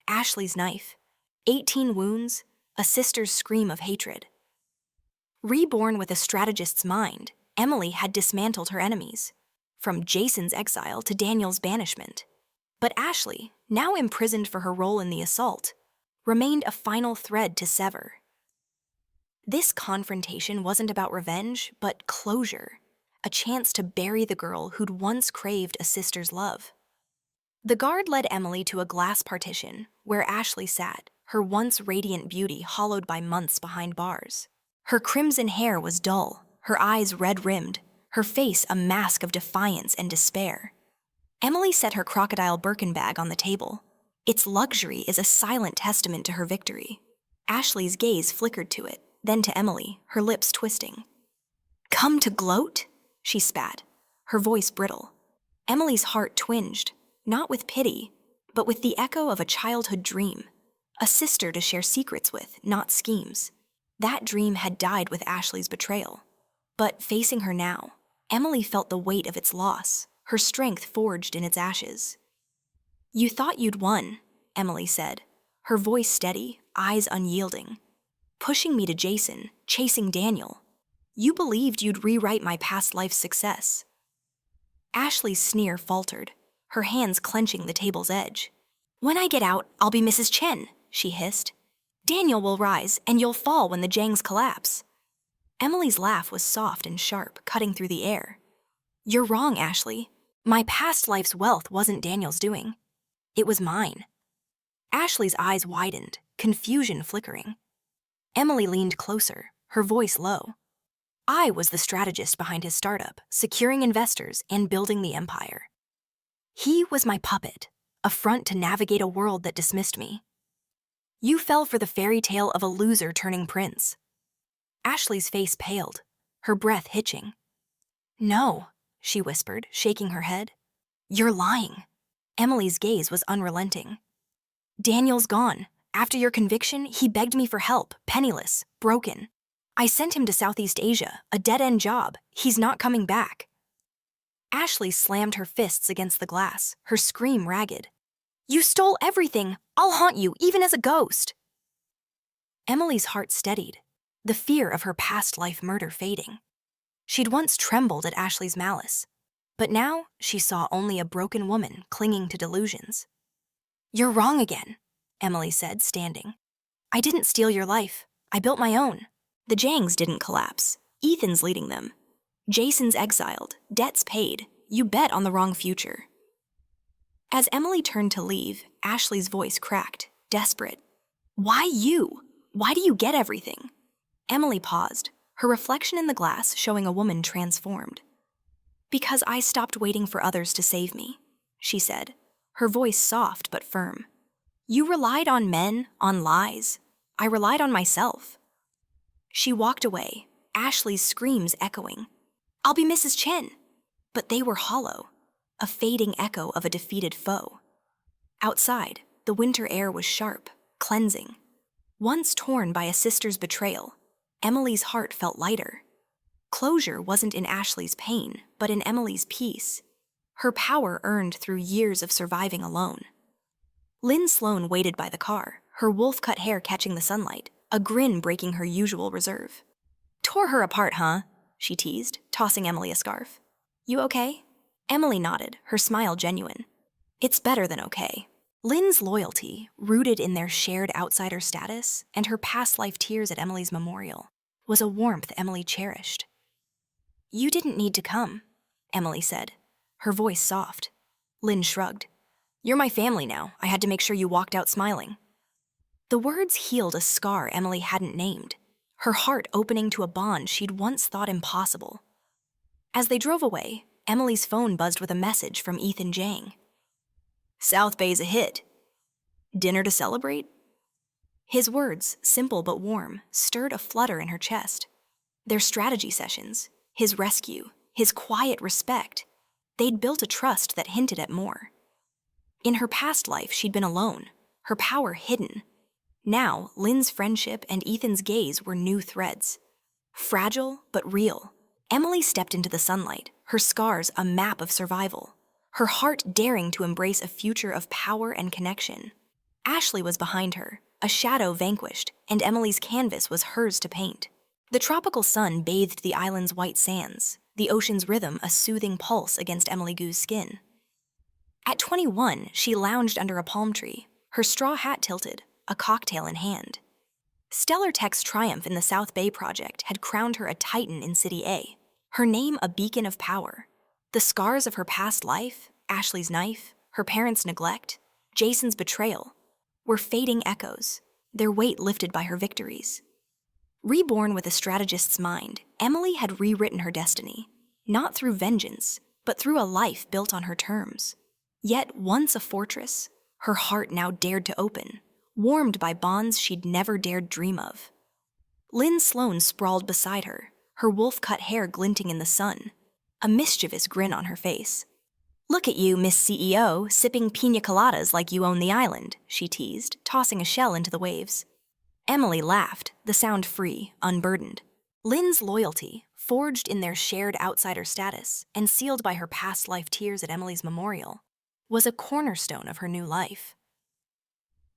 Ashley's knife, 18 wounds, a sister's scream of hatred. Reborn with a strategist's mind, Emily had dismantled her enemies, from Jason's exile to Daniel's banishment. But Ashley, now imprisoned for her role in the assault, remained a final thread to sever. This confrontation wasn't about revenge, but closure, a chance to bury the girl who'd once craved a sister's love. The guard led Emily to a glass partition where Ashley sat, her once radiant beauty hollowed by months behind bars. Her crimson hair was dull, her eyes red-rimmed, her face a mask of defiance and despair. Emily set her crocodile Birkin bag on the table. Its luxury is a silent testament to her victory. Ashley's gaze flickered to it, then to Emily, her lips twisting. "Come to gloat?" she spat, her voice brittle. Emily's heart twinged, not with pity, but with the echo of a childhood dream. A sister to share secrets with, not schemes. That dream had died with Ashley's betrayal. But facing her now, Emily felt the weight of its loss, her strength forged in its ashes. "You thought you'd won," Emily said, her voice steady, eyes unyielding. "Pushing me to Jason, chasing Daniel. You believed you'd rewrite my past life's success." Ashley's sneer faltered, her hands clenching the table's edge. "When I get out, I'll be Mrs. Chen," she hissed. "Daniel will rise, and you'll fall when the Jangs collapse." Emily's laugh was soft and sharp, cutting through the air. "You're wrong, Ashley. My past life's wealth wasn't Daniel's doing. It was mine." Ashley's eyes widened, confusion flickering. Emily leaned closer, her voice low. "I was the strategist behind his startup, securing investors and building the empire. He was my puppet, a front to navigate a world that dismissed me. You fell for the fairy tale of a loser turning prince." Ashley's face paled, her breath hitching. "No," she whispered, shaking her head. "You're lying." Emily's gaze was unrelenting. "Daniel's gone. After your conviction, he begged me for help, penniless, broken. I sent him to Southeast Asia, a dead-end job. He's not coming back." Ashley slammed her fists against the glass, her scream ragged. "You stole everything! I'll haunt you, even as a ghost!" Emily's heart steadied, the fear of her past life murder fading. She'd once trembled at Ashley's malice, but now she saw only a broken woman clinging to delusions. "You're wrong again," Emily said, standing. "I didn't steal your life. I built my own. The Jangs didn't collapse. Ethan's leading them. Jason's exiled, debts paid. You bet on the wrong future." As Emily turned to leave, Ashley's voice cracked, desperate. "Why you? Why do you get everything?" Emily paused, her reflection in the glass showing a woman transformed. "Because I stopped waiting for others to save me," she said, her voice soft but firm. "You relied on men, on lies. I relied on myself." She walked away, Ashley's screams echoing. "I'll be Mrs. Chen." But they were hollow, a fading echo of a defeated foe. Outside, the winter air was sharp, cleansing. Once torn by a sister's betrayal, Emily's heart felt lighter. Closure wasn't in Ashley's pain, but in Emily's peace. Her power earned through years of surviving alone. Lynn Sloan waited by the car, her wolf-cut hair catching the sunlight, a grin breaking her usual reserve. "Tore her apart, huh?" she teased, tossing Emily a scarf. "You okay?" Emily nodded, her smile genuine. "It's better than okay." Lynn's loyalty, rooted in their shared outsider status and her past life tears at Emily's memorial, was a warmth Emily cherished. "You didn't need to come," Emily said, her voice soft. Lynn shrugged. "You're my family now. I had to make sure you walked out smiling." The words healed a scar Emily hadn't named, her heart opening to a bond she'd once thought impossible. As they drove away, Emily's phone buzzed with a message from Ethan Jang. "South Bay's a hit. Dinner to celebrate?" His words, simple but warm, stirred a flutter in her chest. Their strategy sessions, his rescue, his quiet respect, they'd built a trust that hinted at more. In her past life, she'd been alone, her power hidden. Now, Lynn's friendship and Ethan's gaze were new threads. Fragile, but real, Emily stepped into the sunlight, her scars a map of survival, her heart daring to embrace a future of power and connection. Ashley was behind her, a shadow vanquished, and Emily's canvas was hers to paint. The tropical sun bathed the island's white sands, the ocean's rhythm a soothing pulse against Emily Goo's skin. At 21, she lounged under a palm tree, her straw hat tilted, a cocktail in hand. Stellar Tech's triumph in the South Bay project had crowned her a titan in City A, her name a beacon of power. The scars of her past life, Ashley's knife, her parents' neglect, Jason's betrayal, were fading echoes, their weight lifted by her victories. Reborn with a strategist's mind, Emily had rewritten her destiny, not through vengeance, but through a life built on her terms. Yet, once a fortress, her heart now dared to open, warmed by bonds she'd never dared dream of. Lynn Sloan sprawled beside her, her wolf-cut hair glinting in the sun, a mischievous grin on her face. "Look at you, Miss CEO, sipping pina coladas like you own the island," she teased, tossing a shell into the waves. Emily laughed, the sound free, unburdened. Lynn's loyalty, forged in their shared outsider status and sealed by her past life tears at Emily's memorial, was a cornerstone of her new life.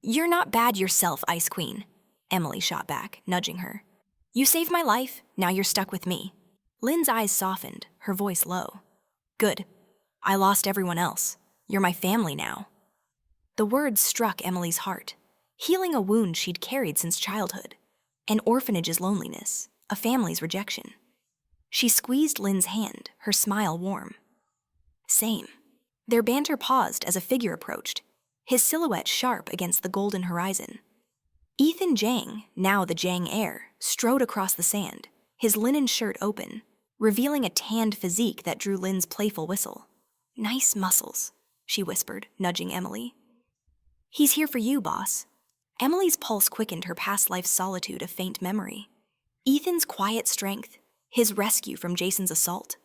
"You're not bad yourself, Ice Queen," Emily shot back, nudging her. "You saved my life, now you're stuck with me." Lynn's eyes softened, her voice low. "Good. I lost everyone else. You're my family now." The words struck Emily's heart, healing a wound she'd carried since childhood, an orphanage's loneliness, a family's rejection. She squeezed Lynn's hand, her smile warm. Same. Their banter paused as a figure approached, his silhouette sharp against the golden horizon. Ethan Jang, now the Jang heir, strode across the sand, his linen shirt open, revealing a tanned physique that drew Lynn's playful whistle. "Nice muscles," she whispered, nudging Emily. "He's here for you, boss." Emily's pulse quickened her past life's solitude of faint memory. Ethan's quiet strength, his rescue from Jason's assault.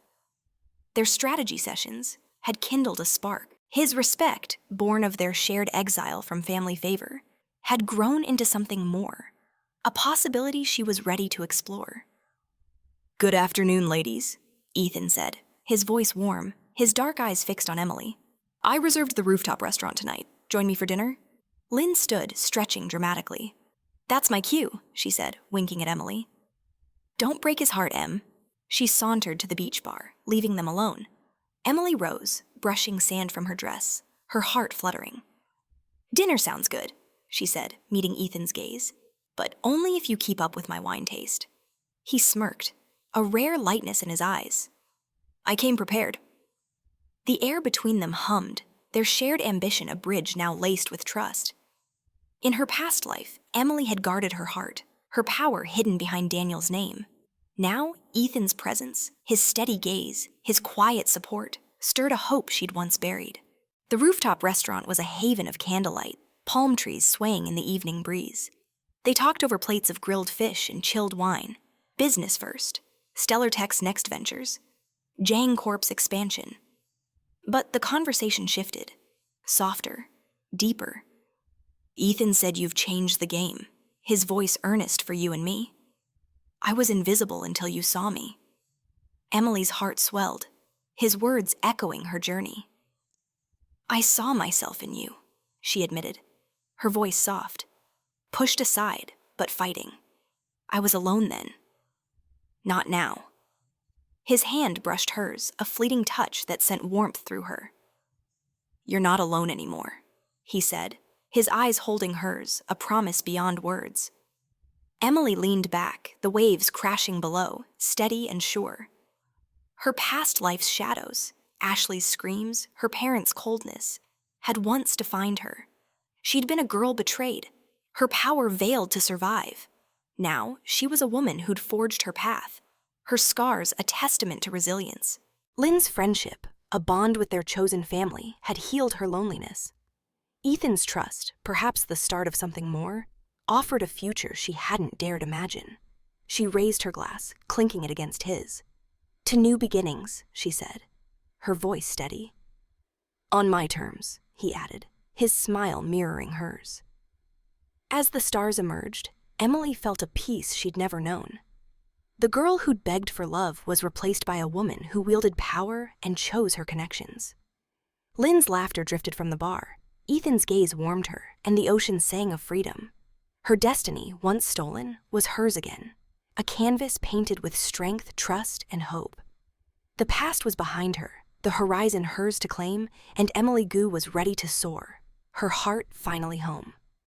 Their strategy sessions had kindled a spark. His respect, born of their shared exile from family favor, had grown into something more, a possibility she was ready to explore. "Good afternoon, ladies," Ethan said, his voice warm, his dark eyes fixed on Emily. "I reserved the rooftop restaurant tonight. Join me for dinner?" Lynn stood, stretching dramatically. "That's my cue," she said, winking at Emily. "Don't break his heart, Em." She sauntered to the beach bar, leaving them alone. Emily rose, brushing sand from her dress, her heart fluttering. "Dinner sounds good," she said, meeting Ethan's gaze, "but only if you keep up with my wine taste." He smirked, a rare lightness in his eyes. "I came prepared." The air between them hummed, their shared ambition a bridge now laced with trust. In her past life, Emily had guarded her heart, her power hidden behind Daniel's name. Now, Ethan's presence, his steady gaze, his quiet support, stirred a hope she'd once buried. The rooftop restaurant was a haven of candlelight, palm trees swaying in the evening breeze. They talked over plates of grilled fish and chilled wine. Business first, Stellar Tech's next ventures, Jang Corp's expansion. But the conversation shifted, softer, deeper. "Ethan said you've changed the game, his voice earnest for you and me. I was invisible until you saw me." Emily's heart swelled, his words echoing her journey. "I saw myself in you," she admitted, her voice soft. "Pushed aside, but fighting. I was alone then. Not now." His hand brushed hers, a fleeting touch that sent warmth through her. "You're not alone anymore," he said, his eyes holding hers, a promise beyond words. Emily leaned back, the waves crashing below, steady and sure. Her past life's shadows, Ashley's screams, her parents' coldness, had once defined her. She'd been a girl betrayed, her power veiled to survive. Now, she was a woman who'd forged her path, her scars a testament to resilience. Lynn's friendship, a bond with their chosen family, had healed her loneliness. Ethan's trust, perhaps the start of something more, offered a future she hadn't dared imagine. She raised her glass, clinking it against his. "To new beginnings," she said, her voice steady. "On my terms," he added, his smile mirroring hers. As the stars emerged, Emily felt a peace she'd never known. The girl who'd begged for love was replaced by a woman who wielded power and chose her connections. Lynn's laughter drifted from the bar. Ethan's gaze warmed her, and the ocean sang of freedom. Her destiny, once stolen, was hers again, a canvas painted with strength, trust, and hope. The past was behind her, the horizon hers to claim, and Emily Gu was ready to soar, her heart finally home.